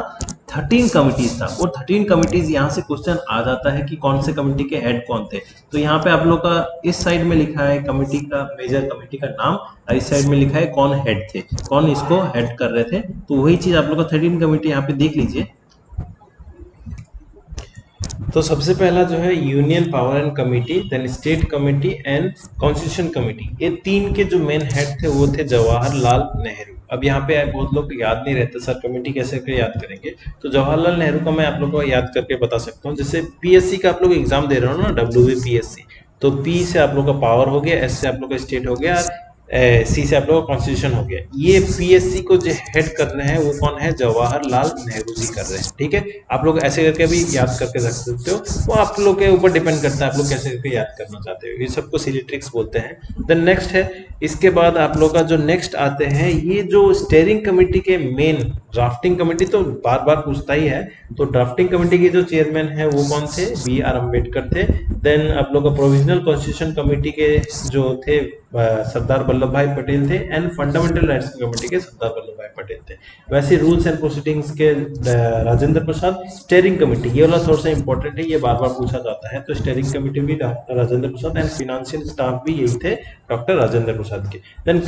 13 कमिटीज था। और 13 कमिटीज यहाँ से क्वेश्चन आ जाता है कि कौन से कमेटी के हेड कौन थे। तो यहाँ पे आप लोग का इस साइड में लिखा है कमेटी का, मेजर कमेटी का नाम, और इस साइड में लिखा है कौन हेड थे, कौन इसको हेड कर रहे थे। तो वही चीज आप लोग का 13 कमेटी यहाँ पे देख लीजिए। तो सबसे पहला जो है union power and committee, then state committee and constitution committee. ये तीन के जो मेन हेड थे वो थे जवाहरलाल नेहरू। अब यहाँ पे बहुत लोग को याद नहीं रहता सर कमेटी कैसे के याद करेंगे, तो जवाहरलाल नेहरू का मैं आप लोगों को याद करके बता सकता हूँ। जैसे पीएससी का आप लोग एग्जाम दे रहे हो ना, WBPSC, तो पी से आप लोग का पावर हो गया, एस से आप लोग का स्टेट हो गया, सी से आप लोग का कॉन्स्टिट्यूशन हो गया। ये पीएससी को जो हेड कर रहे हैं वो कौन है, जवाहरलाल नेहरू जी कर रहे हैं। ठीक है, आप लोग ऐसे करके भी याद करके रख सकते हो, वो आप लोग के ऊपर डिपेंड करता है आप लोग कैसे करके याद करना चाहते हो। ये सबको सिली ट्रिक्स बोलते हैं। देन नेक्स्ट है, इसके बाद आप लोग का जो नेक्स्ट आते हैं, ये जो स्टेयरिंग कमेटी के मेन, ड्राफ्टिंग कमेटी तो बार बार पूछता ही है, तो ड्राफ्टिंग कमेटी के जो चेयरमैन है वो कौन थे, BR अम्बेडकर थे। देन आप लोग का प्रोविजनल कॉन्स्टिट्यूशन कमेटी के जो थे सरदार वल्लभ भाई पटेल थे, एंड फंडामेंटल राइट्स कमेटी के सरदार वल्लभ भाई पटेल थे। वैसे रूल्स एंड प्रोसीडिंग्स के राजेंद्र प्रसाद। स्टेयरिंग कमेटी ये वाला थोड़ा सा इंपॉर्टेंट है, ये बार बार पूछा जाता है, तो स्टेयरिंग कमेटी भी Rajendra Prasad, and financial staff भी यही थे डॉक्टर राजेंद्र प्रसाद के। देन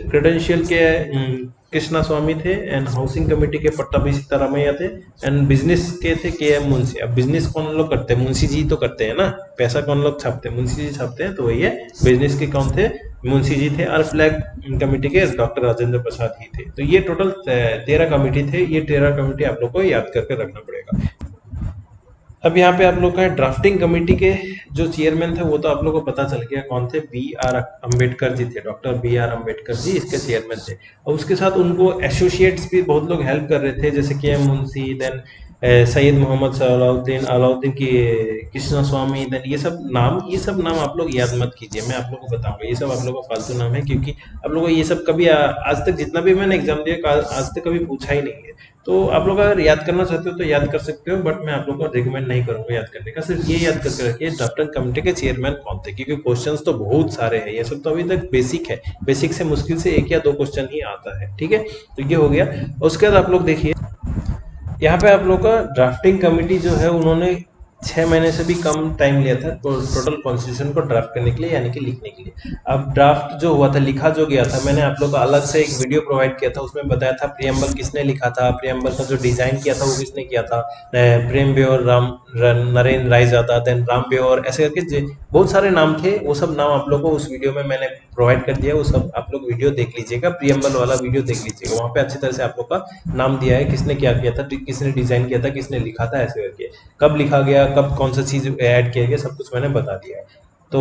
क्रेडेंशियल के कृष्णा स्वामी थे, एंड हाउसिंग कमेटी के पट्टाभी सीतारामैया थे, एंड बिजनेस के थे KM मुंशी। अब बिजनेस कौन लोग करते हैं, मुंशी जी तो करते हैं ना, पैसा कौन लोग छापते हैं, मुंशी जी छापते हैं, तो वही है। बिजनेस के कौन थे, मुंशी जी थे, और फ्लैग कमेटी के डॉक्टर राजेंद्र प्रसाद ही थे। तो ये टोटल 13 कमेटी थे। ये 13 कमेटी आप लोग को याद करके रखना पड़ेगा। अब यहाँ पे आप लोग का ड्राफ्टिंग कमेटी के जो चेयरमैन थे वो तो आप लोग को पता चल गया कौन थे, BR अम्बेडकर जी थे, डॉक्टर BR अम्बेडकर जी इसके चेयरमैन थे। और उसके साथ उनको एसोसिएट्स भी बहुत लोग हेल्प कर रहे थे, जैसे KM मुंशी, देन सैयद मोहम्मद अलाउद्दीन, अलाउद्दीन की कृष्णा स्वामी, देन ये सब नाम आप लोग याद मत कीजिए, मैं आप लोग को बताऊंगा, ये सब आप लोग को फालतू नाम है, क्योंकि आप लोगों को ये सब कभी आज तक जितना भी मैंने एग्जाम दिया आज तक कभी पूछा ही नहीं है। तो आप लोग अगर याद करना चाहते हो तो याद कर सकते हो, बट मैं आप लोग को रिकमेंड नहीं करूंगा याद करने का। सिर्फ ये याद करके रखिए ड्राफ्टिंग कमेटी के चेयरमैन कौन थे, क्योंकि क्वेश्चंस तो बहुत सारे हैं, ये सब तो अभी तक बेसिक है, बेसिक से मुश्किल से 1 या 2 क्वेश्चन ही आता है। ठीक है, तो ये हो गया। उसके बाद आप लोग देखिए यहाँ पे आप लोग का ड्राफ्टिंग कमेटी जो है उन्होंने 6 महीने से भी कम टाइम लिया था टोटल कॉन्स्टिट्यूशन को ड्राफ्ट करने के लिए, यानी कि लिखने के लिए। अब ड्राफ्ट जो हुआ था, लिखा जो गया था, मैंने आप लोग को अलग से एक वीडियो प्रोवाइड किया था, उसमें बताया था प्रियम्बल किसने लिखा था, प्रियम्बल का जो डिजाइन किया था वो किसने किया था, प्रेम ब्योर, नरेंद्र रायजादा, देन राम ब्योर, ऐसे करके बहुत सारे नाम थे। वो सब नाम आप लोग को उस वीडियो में मैंने प्रोवाइड कर दिया, वो सब आप लोग वीडियो देख लीजिएगा, प्रियम्बल वाला वीडियो देख लीजिएगा, वहाँ पे अच्छी तरह से आप लोग का नाम दिया है, किसने क्या किया था, किसने डिजाइन किया था, किसने लिखा था, ऐसे करके कब लिखा गया, कब कौन सा चीज ऐड किया गया, सब कुछ मैंने बता दिया है। तो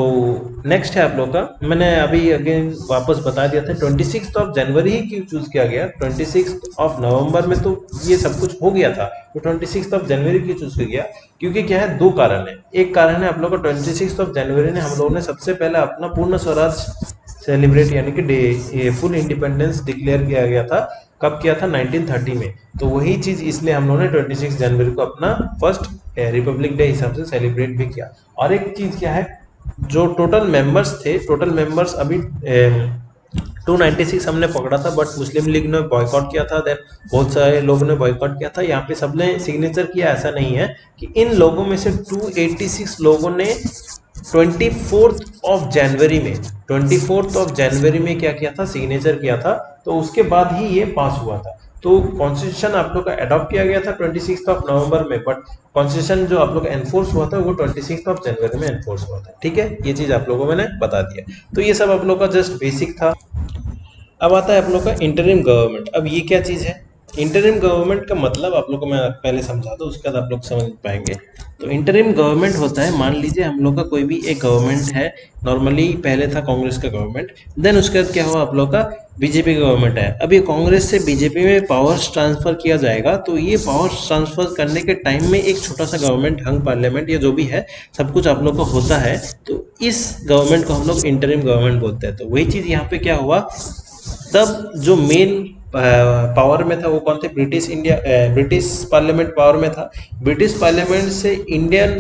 नेक्स्ट है आप लोग का, मैंने अभी अगेन वापस बता दिया था, 26 जनवरी ही क्यों चूज किया गया, 26 नवंबर में तो ये सब कुछ हो गया था, तो 26 जनवरी क्यों चूज किया गया, क्योंकि क्या है, 2 कारण है। एक कारण है आप लोग का 26 जनवरी ने हम लोगों ने सबसे पहले अपना पूर्ण स्वराज सेलिब्रेट, यानी कि डे, फुल इंडिपेंडेंस डिक्लेयर किया गया था कब किया था? 1930 में। तो वही चीज इसलिए हम लोगों ने 26 जनवरी को अपना फर्स्ट रिपब्लिक डे हिसाब से सेलिब्रेट भी किया। और एक चीज क्या है, जो टोटल मेंबर्स थे, टोटल मेंबर्स अभी 296 हमने पकड़ा था, बट मुस्लिम लीग ने बॉयकॉट किया था, देन बहुत सारे लोगों ने बॉयकॉट किया था। यहाँ पे सबने सिग्नेचर किया, ऐसा नहीं है कि इन लोगों में से 286 लोगों ने 24 में क्या किया था? सिग्नेचर किया था। तो उसके बाद ही ये पास हुआ था। तो कॉन्स्टिट्यूशन आप लोग का अडॉप्ट किया गया था 26 नवंबर में, बट कॉन्स्टिट्यूशन जो आप लोग का एनफोर्स हुआ था वो 26 जनवरी में एनफोर्स हुआ था। ठीक है, ये चीज आप लोगों को मैंने बता दिया। तो ये सब आप लोग का जस्ट बेसिक था। अब आता है आप लोग का इंटरिम गवर्नमेंट। अब ये क्या चीज़ है? इंटरिम गवर्नमेंट का मतलब आप लोग को मैं पहले समझा दूँ, उसके बाद आप लोग समझ पाएंगे। तो इंटरिम गवर्नमेंट होता है, मान लीजिए हम लोग का कोई भी एक गवर्नमेंट है, नॉर्मली पहले था कांग्रेस का गवर्नमेंट, देन उसके बाद क्या हुआ आप लोग का बीजेपी गवर्नमेंट है। अब ये कांग्रेस से बीजेपी में पावर्स ट्रांसफर किया जाएगा, तो ये पावर्स ट्रांसफर करने के टाइम में एक छोटा सा गवर्नमेंट, हंग पार्लियामेंट, ये जो भी है सब कुछ आप लोग का होता है। तो इस गवर्नमेंट को हम लोग इंटरिम गवर्नमेंट बोलते हैं। तो वही चीज़ यहाँ पे क्या हुआ, तब जो मेन पावर में था वो कौन थे? ब्रिटिश पार्लियामेंट पावर में था। ब्रिटिश पार्लियामेंट से इंडियन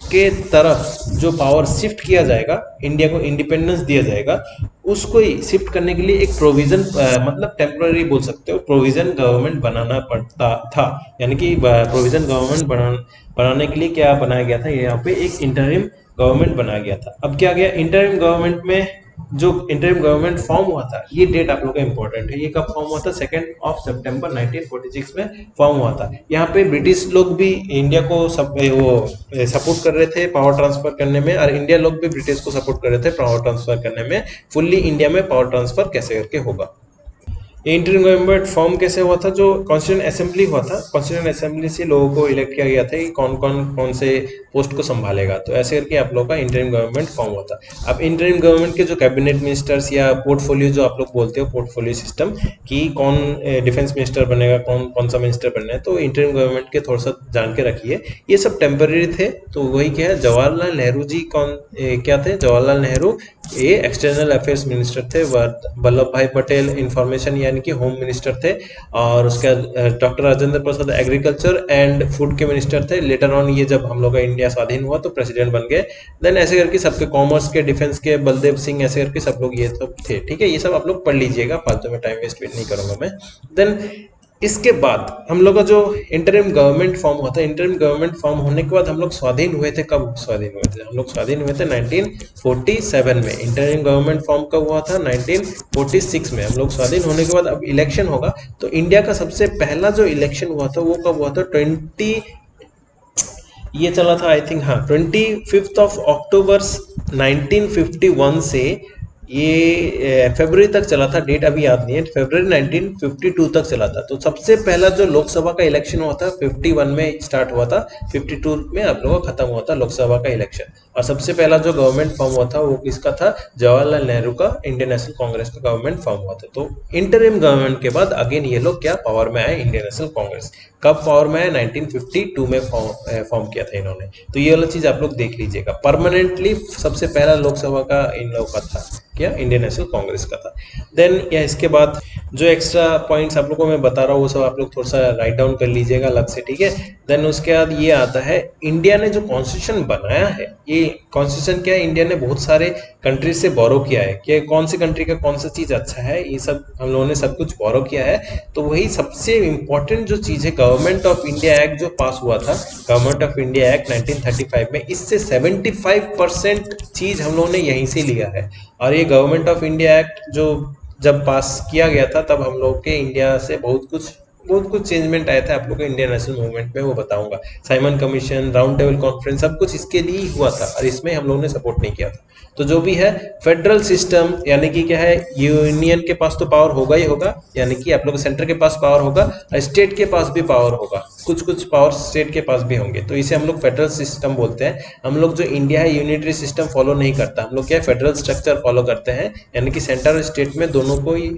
के तरफ जो पावर शिफ्ट किया जाएगा, इंडिया को इंडिपेंडेंस दिया जाएगा, उसको ही शिफ्ट करने के लिए एक प्रोविजन, मतलब टेम्पररी बोल सकते हो, प्रोविजन गवर्नमेंट बनाना पड़ता था। यानी कि प्रोविजन गवर्नमेंट बनाने के लिए क्या बनाया गया था? यहाँ पे एक इंटरिम गवर्नमेंट बनाया गया था। अब क्या गया इंटरिम गवर्नमेंट में, जो इंटरिम गवर्नमेंट फॉर्म हुआ था, ये डेट आप लोग का इंपॉर्टेंट है। ये कब फॉर्म हुआ था? 2 सितंबर 1946 में फॉर्म हुआ था। यहाँ पे ब्रिटिश लोग भी इंडिया को सपोर्ट कर रहे थे पावर ट्रांसफर करने में, और इंडिया लोग भी ब्रिटिश को सपोर्ट कर रहे थे पावर ट्रांसफर करने में। फुल्ली इंडिया में पावर ट्रांसफर कैसे करके होगा। ये इंटरिम गवर्नमेंट फॉर्म कैसे हुआ था? जो कॉन्स्टिट्यूएंट असेंबली हुआ था, कॉन्स्टिट्यूएंट असेंबली से लोगों को इलेक्ट किया गया था कि कौन से पोस्ट को संभालेगा। तो ऐसे करके आप लोग का इंटरिम गवर्नमेंट फॉर्म हुआ था। अब इंटरिम गवर्नमेंट के जो कैबिनेट मिनिस्टर्स या पोर्टफोलियो जो आप लोग बोलते हो, पोर्टफोलियो सिस्टम, कि कौन डिफेंस मिनिस्टर बनेगा, कौन कौन सा मिनिस्टर बनना है, तो इंटरिम गवर्नमेंट के थोड़ा सा जान के रखिए। ये सब टेम्पररी थे। तो वही क्या है, जवाहरलाल नेहरू जी क्या थे? जवाहरलाल नेहरू ये एक्सटर्नल अफेयर्स मिनिस्टर थे। वल्लभ भाई पटेल इंफॉर्मेशन यानी कि होम मिनिस्टर थे। और उसके बाद doctor Rajendra Prasad agriculture and food के मिनिस्टर थे। लेटर ऑन ये जब हम लोग का इंडिया स्वाधीन हुआ तो प्रेसिडेंट बन गए। देन ऐसे करके सबके, कॉमर्स के, डिफेंस के बलदेव सिंह, ऐसे करके सब लोग ये सब थे। ठीक है, ये सब आप लोग पढ़ लीजिएगा, फालतू में टाइम वेस्ट नहीं करूंगा मैं। देन इसके बाद हम लोग का जो इंटरिम गवर्नमेंट फॉर्म हुआ था, इंटरिम गवर्नमेंट फॉर्म होने के बाद हम लोग स्वाधीन हुए थे। कब स्वाधीन हुए थे? हम लोग स्वाधीन हुए थे 1947 में। इंटरिम गवर्नमेंट फॉर्म कब हुआ था? 1946 में। हम लोग स्वाधीन होने के बाद अब इलेक्शन होगा। तो इंडिया का सबसे पहला जो इलेक्शन हुआ था वो कब हुआ था? ये चला था आई थिंक, हाँ, 25 अक्टूबर 1951 से ये फरवरी तक चला था। डेट अभी याद नहीं है। फरवरी 1952 तक चला था। तो सबसे पहला जो लोकसभा का इलेक्शन हुआ था 51 में स्टार्ट हुआ था, 52 में आप लोगों का खत्म हुआ था लोकसभा का इलेक्शन। और सबसे पहला जो गवर्नमेंट फॉर्म हुआ था वो किसका था? जवाहरलाल नेहरू का, इंडियन नेशनल कांग्रेस का गवर्नमेंट फॉर्म हुआ था। तो इंटरिम गवर्नमेंट के बाद अगेन ये लोग क्या पावर में आए? Indian national Congress. कब पावर में आए? 1952 में फॉर्म किया था इन्होंने। तो ये वाला चीज आप लोग देख लीजिएगा। परमानेंटली सबसे पहला लोकसभा का इन लोगों का था क्या? इंडियन नेशनल कांग्रेस का था। देन या इसके बाद जो एक्स्ट्रा पॉइंट्स आप लोगों को मैं बता रहा हूँ वो सब आप लोग थोड़ा सा राइट डाउन कर लीजिएगा अलग से। ठीक है। देन उसके बाद ये आता है, इंडिया ने जो कॉन्स्टिट्यूशन बनाया है, ये कॉन्स्टिट्यूशन क्या है? इंडिया ने बहुत सारे कंट्रीज से बोरो किया है कि कौन सी कंट्री का कौन सा चीज अच्छा है, ये सब हम लोगों ने सब कुछ बोरो किया है। तो वही सबसे इंपॉर्टेंट जो चीज है, गवर्नमेंट ऑफ इंडिया एक्ट जो पास हुआ था, गवर्नमेंट ऑफ इंडिया एक्ट 1935 में, इससे 75% चीज हम लोगों ने यहीं से लिया है। और ये गवर्नमेंट ऑफ इंडिया एक्ट जो जब पास किया गया था तब हम लोग के इंडिया से बहुत कुछ चेंजमेंट आया था। आप लोग को इंडियन नेशनल मूवमेंट में वो बताऊंगा। Simon commission, round table conference, सब कुछ इसके लिए ही हुआ था और इसमें हम लोगों ने सपोर्ट नहीं किया था। तो जो भी है फेडरल सिस्टम, यानी कि क्या है, यूनियन के पास तो पावर होगा ही होगा, यानी कि आप लोग सेंटर के पास पावर होगा, स्टेट के पास भी पावर होगा, कुछ पावर स्टेट के पास भी होंगे। तो इसे हम लोग फेडरल सिस्टम बोलते हैं। हम लोग जो इंडिया है यूनिटरी सिस्टम फॉलो नहीं करता, हम लोग क्या है फेडरल स्ट्रक्चर फॉलो करते हैं, यानी कि सेंटर और स्टेट में दोनों को ही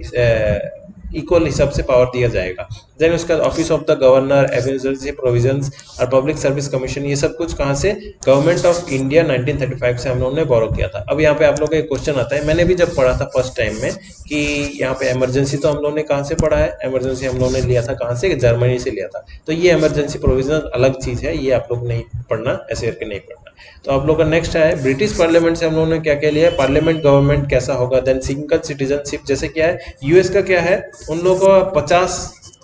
इक्वल हिसाब से पावर दिया जाएगा। देन उसके बाद office of the governor, emergency provisions और पब्लिक सर्विस कमीशन, ये सब कुछ कहाँ से, गवर्नमेंट ऑफ इंडिया 1935 से हम लोगों ने बोरो किया था। अब यहाँ पे आप लोगों का एक क्वेश्चन आता है, मैंने भी जब पढ़ा था फर्स्ट टाइम में कि यहाँ पे इमरजेंसी तो हम लोगों ने कहाँ से पढ़ा है, इमरजेंसी हम लोगों ने लिया था कहाँ से, जर्मनी से लिया था। तो ये इमरजेंसी प्रोविजन अलग चीज है, ये आप लोग नहीं पढ़ना, ऐसे करके नहीं पढ़ना। तो आप लोग का नेक्स्ट है ब्रिटिश पार्लियामेंट से हम लोगों ने क्या क्या लिया है, पार्लियामेंट गवर्नमेंट कैसा होगा, देन सिंगल सिटीजनशिप, जैसे क्या है यूएस का क्या है, उन लोगों का 50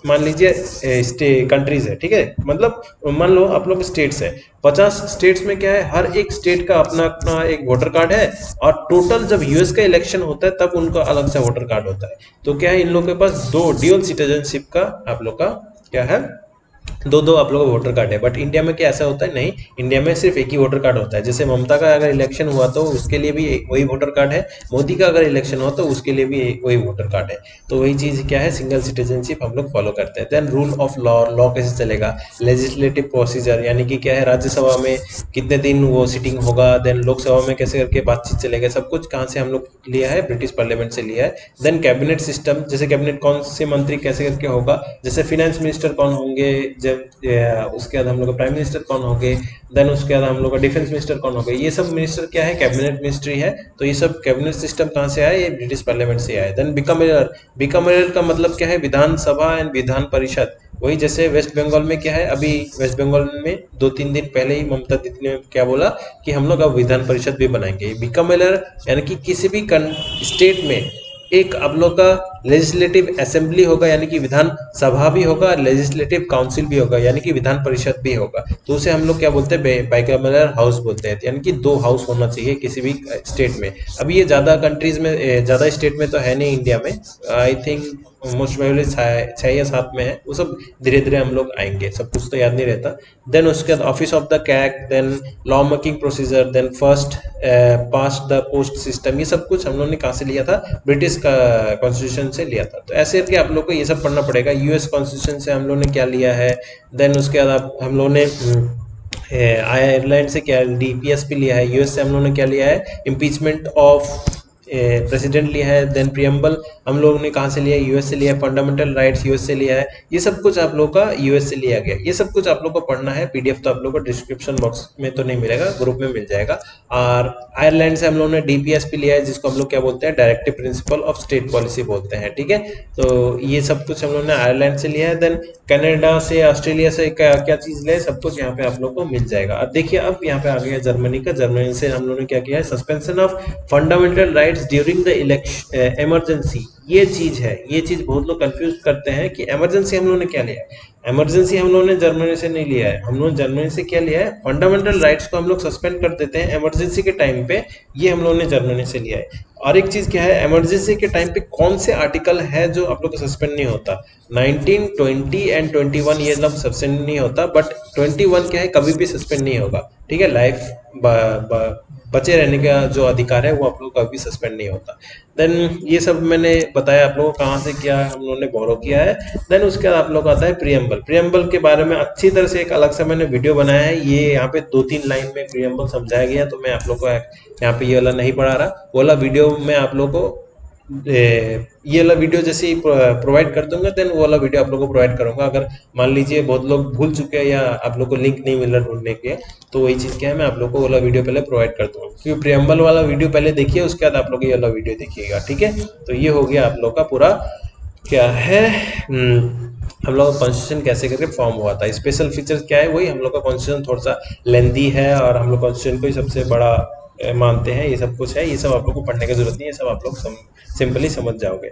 मान लीजिए कंट्रीज है, ठीक है, मतलब मान लो आप लोग स्टेट्स है, 50 स्टेट्स में क्या है, हर एक स्टेट का अपना अपना एक वोटर कार्ड है, और टोटल जब यूएस का इलेक्शन होता है तब उनका अलग से वोटर कार्ड होता है। तो क्या है, इन लोगों के पास दो ड्यूअल सिटीजनशिप का आप लोग का क्या है, दो दो आप लोगों का वोटर कार्ड है। बट इंडिया में क्या ऐसा होता है, नहीं, इंडिया में सिर्फ एक ही वोटर कार्ड होता है। जैसे ममता का अगर इलेक्शन हुआ तो उसके लिए भी वही वोटर कार्ड है, मोदी का अगर इलेक्शन हुआ तो उसके लिए भी वही वोटर कार्ड है। तो वही चीज क्या है, सिंगल सिटीजनशिप हम लोग फॉलो करते हैं। Then rule of law, law कैसे चलेगा, लेजिस्लेटिव प्रोसीजर, यानी कि क्या है, राज्यसभा में कितने दिन वो सिटिंग होगा, देन लोकसभा में कैसे करके बातचीत चलेगा, सब कुछ कहाँ से हम लोग लिया है, ब्रिटिश पार्लियामेंट से लिया है। देन कैबिनेट सिस्टम, जैसे कैबिनेट कौन से मंत्री कैसे करके होगा, जैसे फिनेंस मिनिस्टर कौन होंगे, उसके बाद हम लोग का प्राइम मिनिस्टर कौन होंगे, देन उसके बाद हम लोग का डिफेंस मिनिस्टर कौन होंगे, ये सब मिनिस्टर क्या है, कैबिनेट मिनिस्ट्री है। तो ये सब कैबिनेट सिस्टम कहाँ से आया, ये ब्रिटिश पार्लियामेंट से आया है। देन बिकामेरर, बिकामेरर का मतलब क्या है, विधानसभा एंड विधान परिषद। वही जैसे वेस्ट बंगाल में क्या है, अभी वेस्ट बंगाल में 2-3 दिन पहले ही ममता दीदी ने क्या बोला कि हम लोग अब विधान परिषद भी बनाएंगे। बिकामेरर यानी कि किसी भी स्टेट में एक आप लोग का लेजिस्लेटिव असेंबली होगा, यानी कि विधान सभा भी होगा, लेजिस्लेटिव काउंसिल भी होगा, यानी कि विधान परिषद भी होगा। तो उसे हम लोग क्या बोलते हैं, बाइकैमरल हाउस बोलते हैं, यानी कि 2 हाउस होना चाहिए किसी भी स्टेट में। अभी ये ज्यादा कंट्रीज में, ज्यादा स्टेट में तो है नहीं इंडिया में, आई थिंक मोस्ट प्रोबेबली 6 या 7 में है, वो सब धीरे धीरे हम लोग आएंगे, सब कुछ तो याद नहीं रहता। देन उसके बाद office of the CAG, then law making procedure, then first past the post system, ये सब कुछ हम लोग ने कहाँ से लिया था, ब्रिटिश का कॉन्स्टिट्यूशन से लिया था। तो ऐसे करके आप लोग को ये सब पढ़ना पड़ेगा। यूएस कॉन्स्टिट्यूशन से हम लोग ने क्या लिया है, देन उसके बाद हम लोग ने आयरलैंड से क्या डीपीएस भी लिया है, यूएस से हम लोग ने क्या लिया है, इम्पीचमेंट ऑफ प्रेसिडेंट लिया है। देन प्रियम्बल हम लोगों ने कहाँ से लिया है, यूएस से लिया है। फंडामेंटल राइट्स यूएस से लिया है। ये सब कुछ आप लोग का यूएस से लिया गया। ये सब कुछ आप लोग को पढ़ना है। पीडीएफ तो आप लोग को डिस्क्रिप्शन बॉक्स में तो नहीं मिलेगा, ग्रुप में मिल जाएगा। और आयरलैंड से हम लोगों ने डीपीएस भी लिया है, जिसको हम लोग क्या बोलते हैं, directive principle of state policy बोलते हैं, ठीक है। तो ये सब कुछ हम लोग ने आयरलैंड से लिया है। देन कनाडा से, ऑस्ट्रेलिया से क्या क्या चीज ले, सब कुछ यहाँ पे आप लोग को मिल जाएगा। अब देखिए, अब यहाँ पे आ गया जर्मनी का। जर्मनी से हम लोगों ने क्या किया है, suspension of fundamental rights during the election emergency. ये चीज है, ये चीज बहुत लोग कंफ्यूज करते हैं कि इमरजेंसी हम लोगों ने क्या लिया है। इमरजेंसी हम लोगों ने जर्मनी से नहीं लिया है, हम लोग जर्मनी से क्या लिया है, फंडामेंटल राइट्स को हम लोग सस्पेंड कर देते हैं इमरजेंसी के टाइम पे, ये हम लोगों ने जर्मनी से लिया है। और एक चीज क्या है, इमरजेंसी के टाइम पे कौन से आर्टिकल है जो आप लोग को सस्पेंड नहीं होता, 19, 20 एंड 21 ये सब सस्पेंड नहीं होता, बट 21 क्या है, कभी भी सस्पेंड नहीं होगा, ठीक है। लाइफ बचे रहने का जो अधिकार है वो आप लोग का कभी सस्पेंड नहीं होता। देन ये सब मैंने बताया आप लोगों को कहाँ से किया है, हम लोगों ने बोरो किया है। देन उसके बाद आप लोग आता है प्रियम्बल। प्रियम्बल के बारे में अच्छी तरह से एक अलग से मैंने वीडियो बनाया है, ये यहाँ पे 2-3 लाइन में प्रियम्बल समझाया गया, तो मैं आप लोग को यहाँ पे ये वाला नहीं पढ़ा रहा, वो वाला वीडियो मैं आप लोग को ये वाला वीडियो जैसे ही प्रोवाइड कर दूंगा, देन वो वाला वीडियो आप लोग को प्रोवाइड करूंगा। अगर मान लीजिए बहुत लोग भूल चुके हैं या आप लोग को लिंक नहीं मिल रहा ढूंढने के, तो वही चीज क्या है, मैं आप लोग को वाला वीडियो पहले प्रोवाइड कर दूंगा, क्योंकि प्रियम्बल वाला वीडियो पहले देखिए, उसके बाद आप लोग ये वाला वीडियो देखिएगा, ठीक है। तो ये हो गया आप लोग का पूरा क्या है, हम लोग का कॉन्स्टिट्यूशन कैसे करके फॉर्म हुआ था। स्पेशल फीचर्स क्या है, वही हम लोग का कॉन्स्टिट्यूशन थोड़ा सा लेंदी है, और हम लोग कॉन्स्टिट्यूशन को ही सबसे बड़ा मानते हैं, ये सब कुछ है। ये सब आप लोग को पढ़ने की जरूरत नहीं है, ये सब आप लोग सिंपली समझ जाओगे।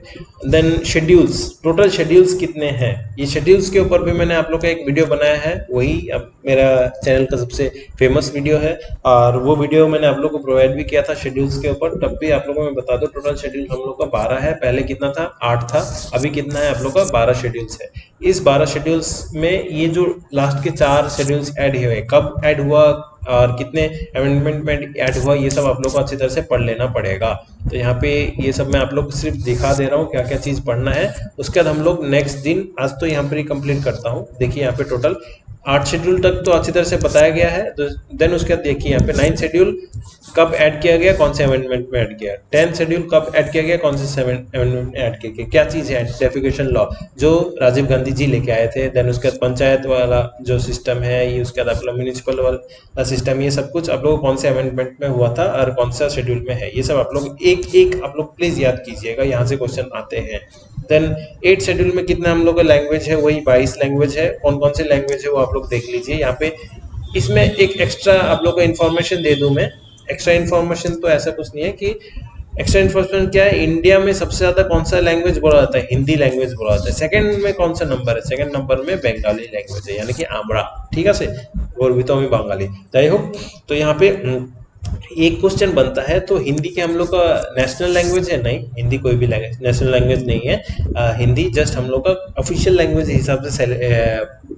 देन शेड्यूल्स, टोटल शेड्यूल्स कितने हैं, ये शेड्यूल्स के ऊपर भी मैंने आप लोग का एक वीडियो बनाया है, वही अब मेरा चैनल का सबसे फेमस वीडियो है, और वो वीडियो मैंने आप लोग को प्रोवाइड भी किया था शेड्यूल्स के ऊपर। तब भी आप लोगों को मैं बता दूं, टोटल शेड्यूल हम लोग का 12 है। पहले कितना था, 8 था, अभी कितना है आप लोग का, 12 शेड्यूल्स है। इस 12 शेड्यूल्स में ये जो लास्ट के 4 शेड्यूल्स ऐड हुए, कब ऐड हुआ और कितने अमेंडमेंट में ऐड हुआ, ये सब आप लोग को अच्छी तरह से पढ़ लेना पड़ेगा। तो यहाँ पे ये सब मैं आप लोग को सिर्फ दिखा दे रहा हूँ क्या क्या चीज पढ़ना है। उसके बाद हम लोग नेक्स्ट दिन, आज तो यहाँ पर ही कंप्लीट करता हूँ। देखिए यहाँ पे टोटल 8 शेड्यूल तक तो अच्छी तरह से बताया गया है। तो देन उसके बाद देखिए यहाँ पे 9 शेड्यूल कब ऐड किया गया, कौन से अमेंडमेंट में ऐड किया, 10th शेड्यूल कब ऐड किया गया, कौन से अमेंडमेंट में ऐड किया गया, क्या चीज़ है डेफिकेशन लॉ जो राजीव गांधी जी लेके आए थे। देन उसके बाद पंचायत वाला जो सिस्टम है, ये उसके बाद अपना म्यूनिसिपल वाला सिस्टम, ये सब कुछ आप लोग कौन से अमेंडमेंट में हुआ था और कौन सा शेड्यूल में है, ये सब आप लोग एक एक आप लोग प्लीज याद कीजिएगा, यहाँ से क्वेश्चन आते हैं। देन 8 शेड्यूल में कितना हम लोग का लैंग्वेज है, वही 22 लैंग्वेज है। कौन कौन से लैंग्वेज है वो आप लोग देख लीजिए यहाँ पे। इसमें एक एक्स्ट्रा आप लोग को इन्फॉर्मेशन दे दूं मैं। एक्स्ट्रा इन्फॉर्मेशन तो ऐसा कुछ नहीं है कि एक्स्ट्रा इन्फॉर्मेशन क्या है, इंडिया में सबसे ज्यादा कौन सा लैंग्वेज बोला जाता है, हिंदी लैंग्वेज बोला जाता है। सेकंड में कौन सा नंबर है, सेकंड नंबर में बंगाली लैंग्वेज है, यानी कि आमरा, ठीक है से गौरवितो में बंगाली, जाई हो। तो यहाँ पे एक क्वेश्चन बनता है, तो हिंदी के हम लोग का नेशनल लैंग्वेज है? नहीं, हिंदी कोई भी लैंग्वेज नेशनल लैंग्वेज नहीं है। हिंदी जस्ट हम लोग का ऑफिशियल लैंग्वेज हिसाब से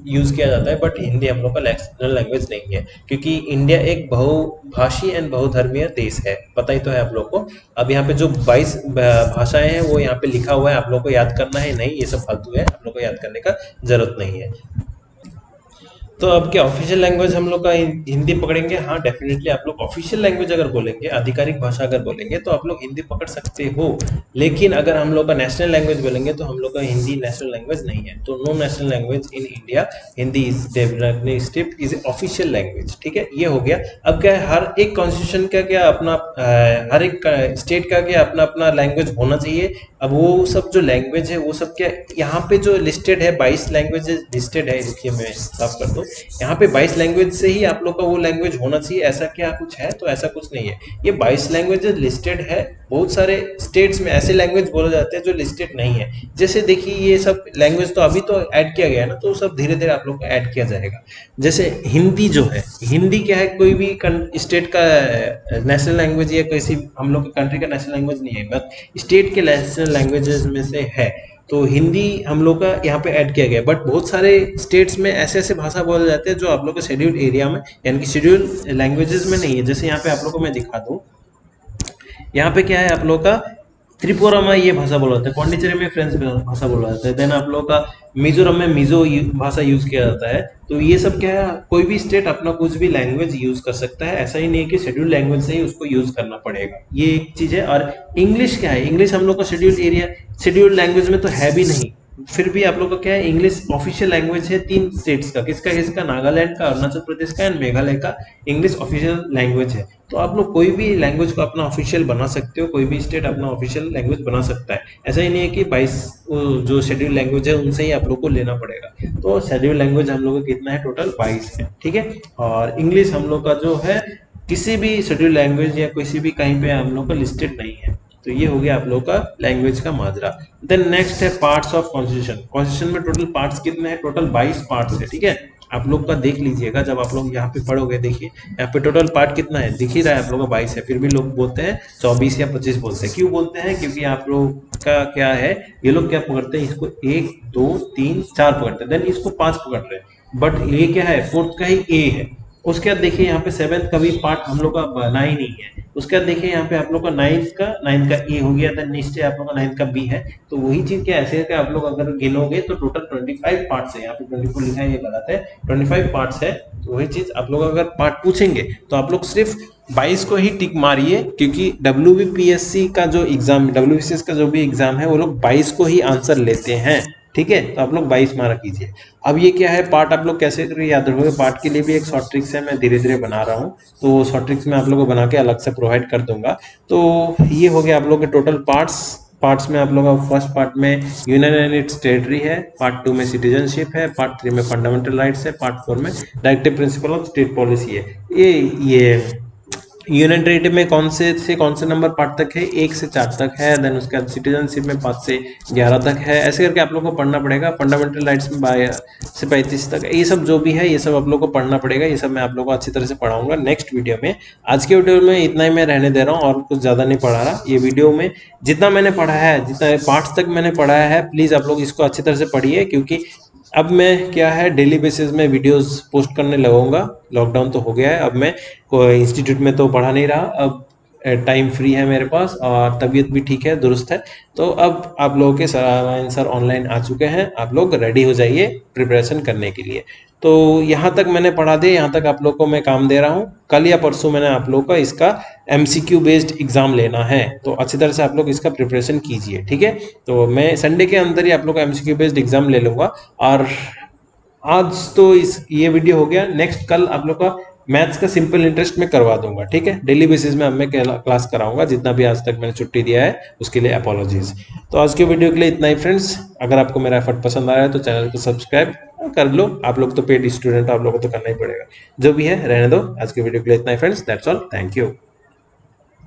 यूज किया जाता है, बट हिंदी हम लोग का नेशनल लैंग्वेज नहीं है, क्योंकि इंडिया एक बहुभाषी एंड बहुधर्मीय देश है, पता ही तो है आप लोग को। अब यहाँ पे जो 22 भाषाएं हैं वो यहाँ पे लिखा हुआ है, आप लोग को याद करना है नहीं, ये सब फालतू है, आप लोग को याद करने का जरूरत नहीं है। तो अब क्या ऑफिशियल लैंग्वेज हम लोग का हिंदी पकड़ेंगे? हाँ डेफिनेटली, आप लोग ऑफिशियल लैंग्वेज अगर बोलेंगे, आधिकारिक भाषा अगर बोलेंगे तो आप लोग हिंदी पकड़ सकते हो। लेकिन अगर हम लोग का नेशनल लैंग्वेज बोलेंगे तो हम लोग का हिंदी नेशनल लैंग्वेज नहीं है। तो no national language in India, Hindi is definitely state is official language, ठीक है, ये हो गया। अब क्या है, हर एक कॉन्स्टिट्यूशन का क्या अपना हर एक स्टेट का क्या अपना अपना लैंग्वेज होना चाहिए। अब वो सब जो लैंग्वेज है वो सब क्या यहाँ पे जो लिस्टेड है, 22 लैंग्वेजेस लिस्टेड है, देखिए मैं साफ कर दूं, यहाँ पे 22 लैंग्वेज से ही आप लोग का वो लैंग्वेज होना चाहिए, ऐसा क्या कुछ है? तो ऐसा कुछ नहीं है, ये 22 लैंग्वेजेस लिस्टेड है। बहुत सारे स्टेट्स में ऐसे लैंग्वेज बोले जाते हैं जो लिस्टेड नहीं है। जैसे देखिए ये सब लैंग्वेज तो अभी तो ऐड किया गया है ना, तो सब धीरे धीरे आप लोग को ऐड किया जाएगा। जैसे हिंदी जो है, हिंदी क्या है, कोई भी स्टेट का नेशनल लैंग्वेज या किसी हम लोग के कंट्री का नेशनल लैंग्वेज नहीं है, बट स्टेट के नेशनल लैंग्वेजेस में से है। तो हिंदी हम लोग का यहाँ पे ऐड किया गया, बट बहुत सारे स्टेट्स में ऐसे ऐसे भाषा बोले जाते हैं जो आप लोग के शेड्यूल एरिया में यानी कि शेड्यूल लैंग्वेजेस में नहीं है। जैसे यहाँ पे आप लोग को मैं दिखा दूँ, यहाँ पे क्या है आप लोग का त्रिपुरा में ये भाषा बोला जाता है, पौंडीचेरी में फ्रेंच भाषा बोला जाता है, देन आप लोग का मिजोरम में मिजो भाषा यूज किया जाता है। तो ये सब क्या है, कोई भी स्टेट अपना कुछ भी लैंग्वेज यूज कर सकता है, ऐसा ही नहीं है कि शेड्यूल लैंग्वेज से ही उसको यूज करना पड़ेगा, ये एक चीज है। और इंग्लिश क्या है, इंग्लिश हम लोग का शेड्यूल एरिया शेड्यूल लैंग्वेज में तो है भी नहीं, फिर भी आप लोग का क्या है, इंग्लिश ऑफिशियल लैंग्वेज है 3 स्टेट्स का, किसका किसका, नागालैंड का, अरुणाचल प्रदेश का एंड मेघालय का इंग्लिश ऑफिशियल लैंग्वेज है। तो आप लोग कोई भी लैंग्वेज को अपना ऑफिशियल बना सकते हो, कोई भी स्टेट अपना ऑफिशियल लैंग्वेज बना सकता है, ऐसा ही नहीं है कि 22 जो शेड्यूल लैंग्वेज है उनसे ही आप लोग को लेना पड़ेगा। तो शेड्यूल लैंग्वेज हम लोग का कितना है, टोटल 22 है, ठीक है। और इंग्लिश हम लोग का जो है किसी भी शेड्यूल लैंग्वेज या किसी भी कहीं पे हम लोग का लिस्टेड नहीं है। तो ये हो गया आप लोग का लैंग्वेज का माजरा। देन नेक्स्ट है पार्ट्स ऑफ कॉन्स्टिट्यूशन। कॉन्स्टिट्यूशन में टोटल पार्ट्स कितने हैं, टोटल 22 पार्ट्स है, ठीक है। आप लोग का देख लीजिएगा, जब आप लोग यहाँ पे पढ़ोगे, देखिए यहाँ पे टोटल पार्ट कितना है, दिख ही रहा है आप लोग का 22 है, फिर भी लोग बोलते हैं 24 या 25 बोलते हैं। क्यों बोलते हैं? क्योंकि आप लोग का क्या है, ये लोग क्या पकड़ते हैं, इसको 1 2 3 4 पकड़ते हैं, देन इसको 5 पकड़ रहे हैं, बट ये क्या है, फोर्थ का ही ए है। उसके बाद देखिए यहाँ पे 7th का भी पार्ट हम लोग का बना ही नहीं है। उसके बाद देखिए यहाँ पे आप लोग का 9th का ए हो गया, देन नीचे आप लोग का 9th का बी है। तो वही चीज क्या ऐसे है कि आप लोग अगर गिनोगे तो टोटल 25 पार्ट्स है, यहाँ पे 24 लिखा है ये गलत है, 25 पार्ट्स है। तो वही चीज आप लोग अगर पार्ट पूछेंगे तो आप लोग सिर्फ 22 को ही टिक मारिए, क्योंकि WBPSC का जो एग्जाम, WBCS का जो भी एग्जाम है वो लोग 22 को ही आंसर लेते हैं, ठीक है। तो आप लोग 22 मारा कीजिए। अब ये क्या है पार्ट, आप लोग कैसे करिए याद रखोगे, पार्ट के लिए भी एक शॉर्ट ट्रिक्स है, मैं धीरे धीरे बना रहा हूँ, तो शॉर्ट ट्रिक्स में आप लोगों को बना के अलग से प्रोवाइड कर दूंगा। तो ये हो गया आप लोग के टोटल पार्ट्स में आप लोग का फर्स्ट पार्ट में यूनियन एंड इट्स टेरिटरी है, पार्ट 2 में सिटीजनशिप है, पार्ट 3 में फंडामेंटल राइट्स है, पार्ट 4 में directive principle of state policy है। ये यूनियन टेरिटरी में कौन से नंबर पार्ट तक है, 1 से 4 तक है, देन उसके बाद सिटीजनशिप में 5 से 11 तक है, ऐसे करके आप लोग को पढ़ना पड़ेगा। फंडामेंटल राइट्स में 12 से 35 तक, ये सब जो भी है ये सब आप लोग को पढ़ना पड़ेगा। ये सब मैं आप लोग को अच्छी तरह से पढ़ाऊंगा नेक्स्ट वीडियो में। आज के वीडियो में इतना ही मैं रहने दे रहा हूँ, और कुछ ज़्यादा नहीं पढ़ा रहा। ये वीडियो में जितना मैंने पढ़ा है, जितना पार्ट्स तक मैंने पढ़ाया है, प्लीज़ आप लोग इसको अच्छी तरह से पढ़िए, क्योंकि अब मैं क्या है डेली बेसिस में वीडियोस पोस्ट करने लगूंगा। लॉकडाउन तो हो गया है, अब मैं कोई इंस्टीट्यूट में तो पढ़ा नहीं रहा, अब टाइम फ्री है मेरे पास और तबीयत भी ठीक है, दुरुस्त है। तो अब आप लोगों के सर ऑनलाइन आ चुके हैं, आप लोग रेडी हो जाइए प्रिपरेशन करने के लिए। तो यहाँ तक मैंने पढ़ा दिया, यहाँ तक आप लोग को मैं काम दे रहा हूँ। कल या परसों मैंने आप लोग का इसका MCQ बेस्ड एग्जाम लेना है, तो अच्छी तरह से आप लोग इसका प्रिपरेशन कीजिए, ठीक है। तो मैं संडे के अंदर ही आप लोग का MCQ बेस्ड एग्जाम ले लूँगा। और आज तो ये वीडियो हो गया। नेक्स्ट कल आप लोग का मैथ्स का सिंपल इंटरेस्ट में करवा दूंगा, ठीक है। डेली बेसिस में अब मैं क्लास कराऊंगा, जितना भी आज तक मैंने छुट्टी दिया है उसके लिए अपोलॉजीज। तो आज के वीडियो के लिए इतना ही फ्रेंड्स। अगर आपको मेरा एफर्ट पसंद आ रहा है तो चैनल को सब्सक्राइब कर लो। आप लोग तो पेड स्टूडेंट हो, आप लोगों को तो करना ही पड़ेगा। जो भी है रहने दो। आज के वीडियो के लिए इतना ही friends. That's all, thank you.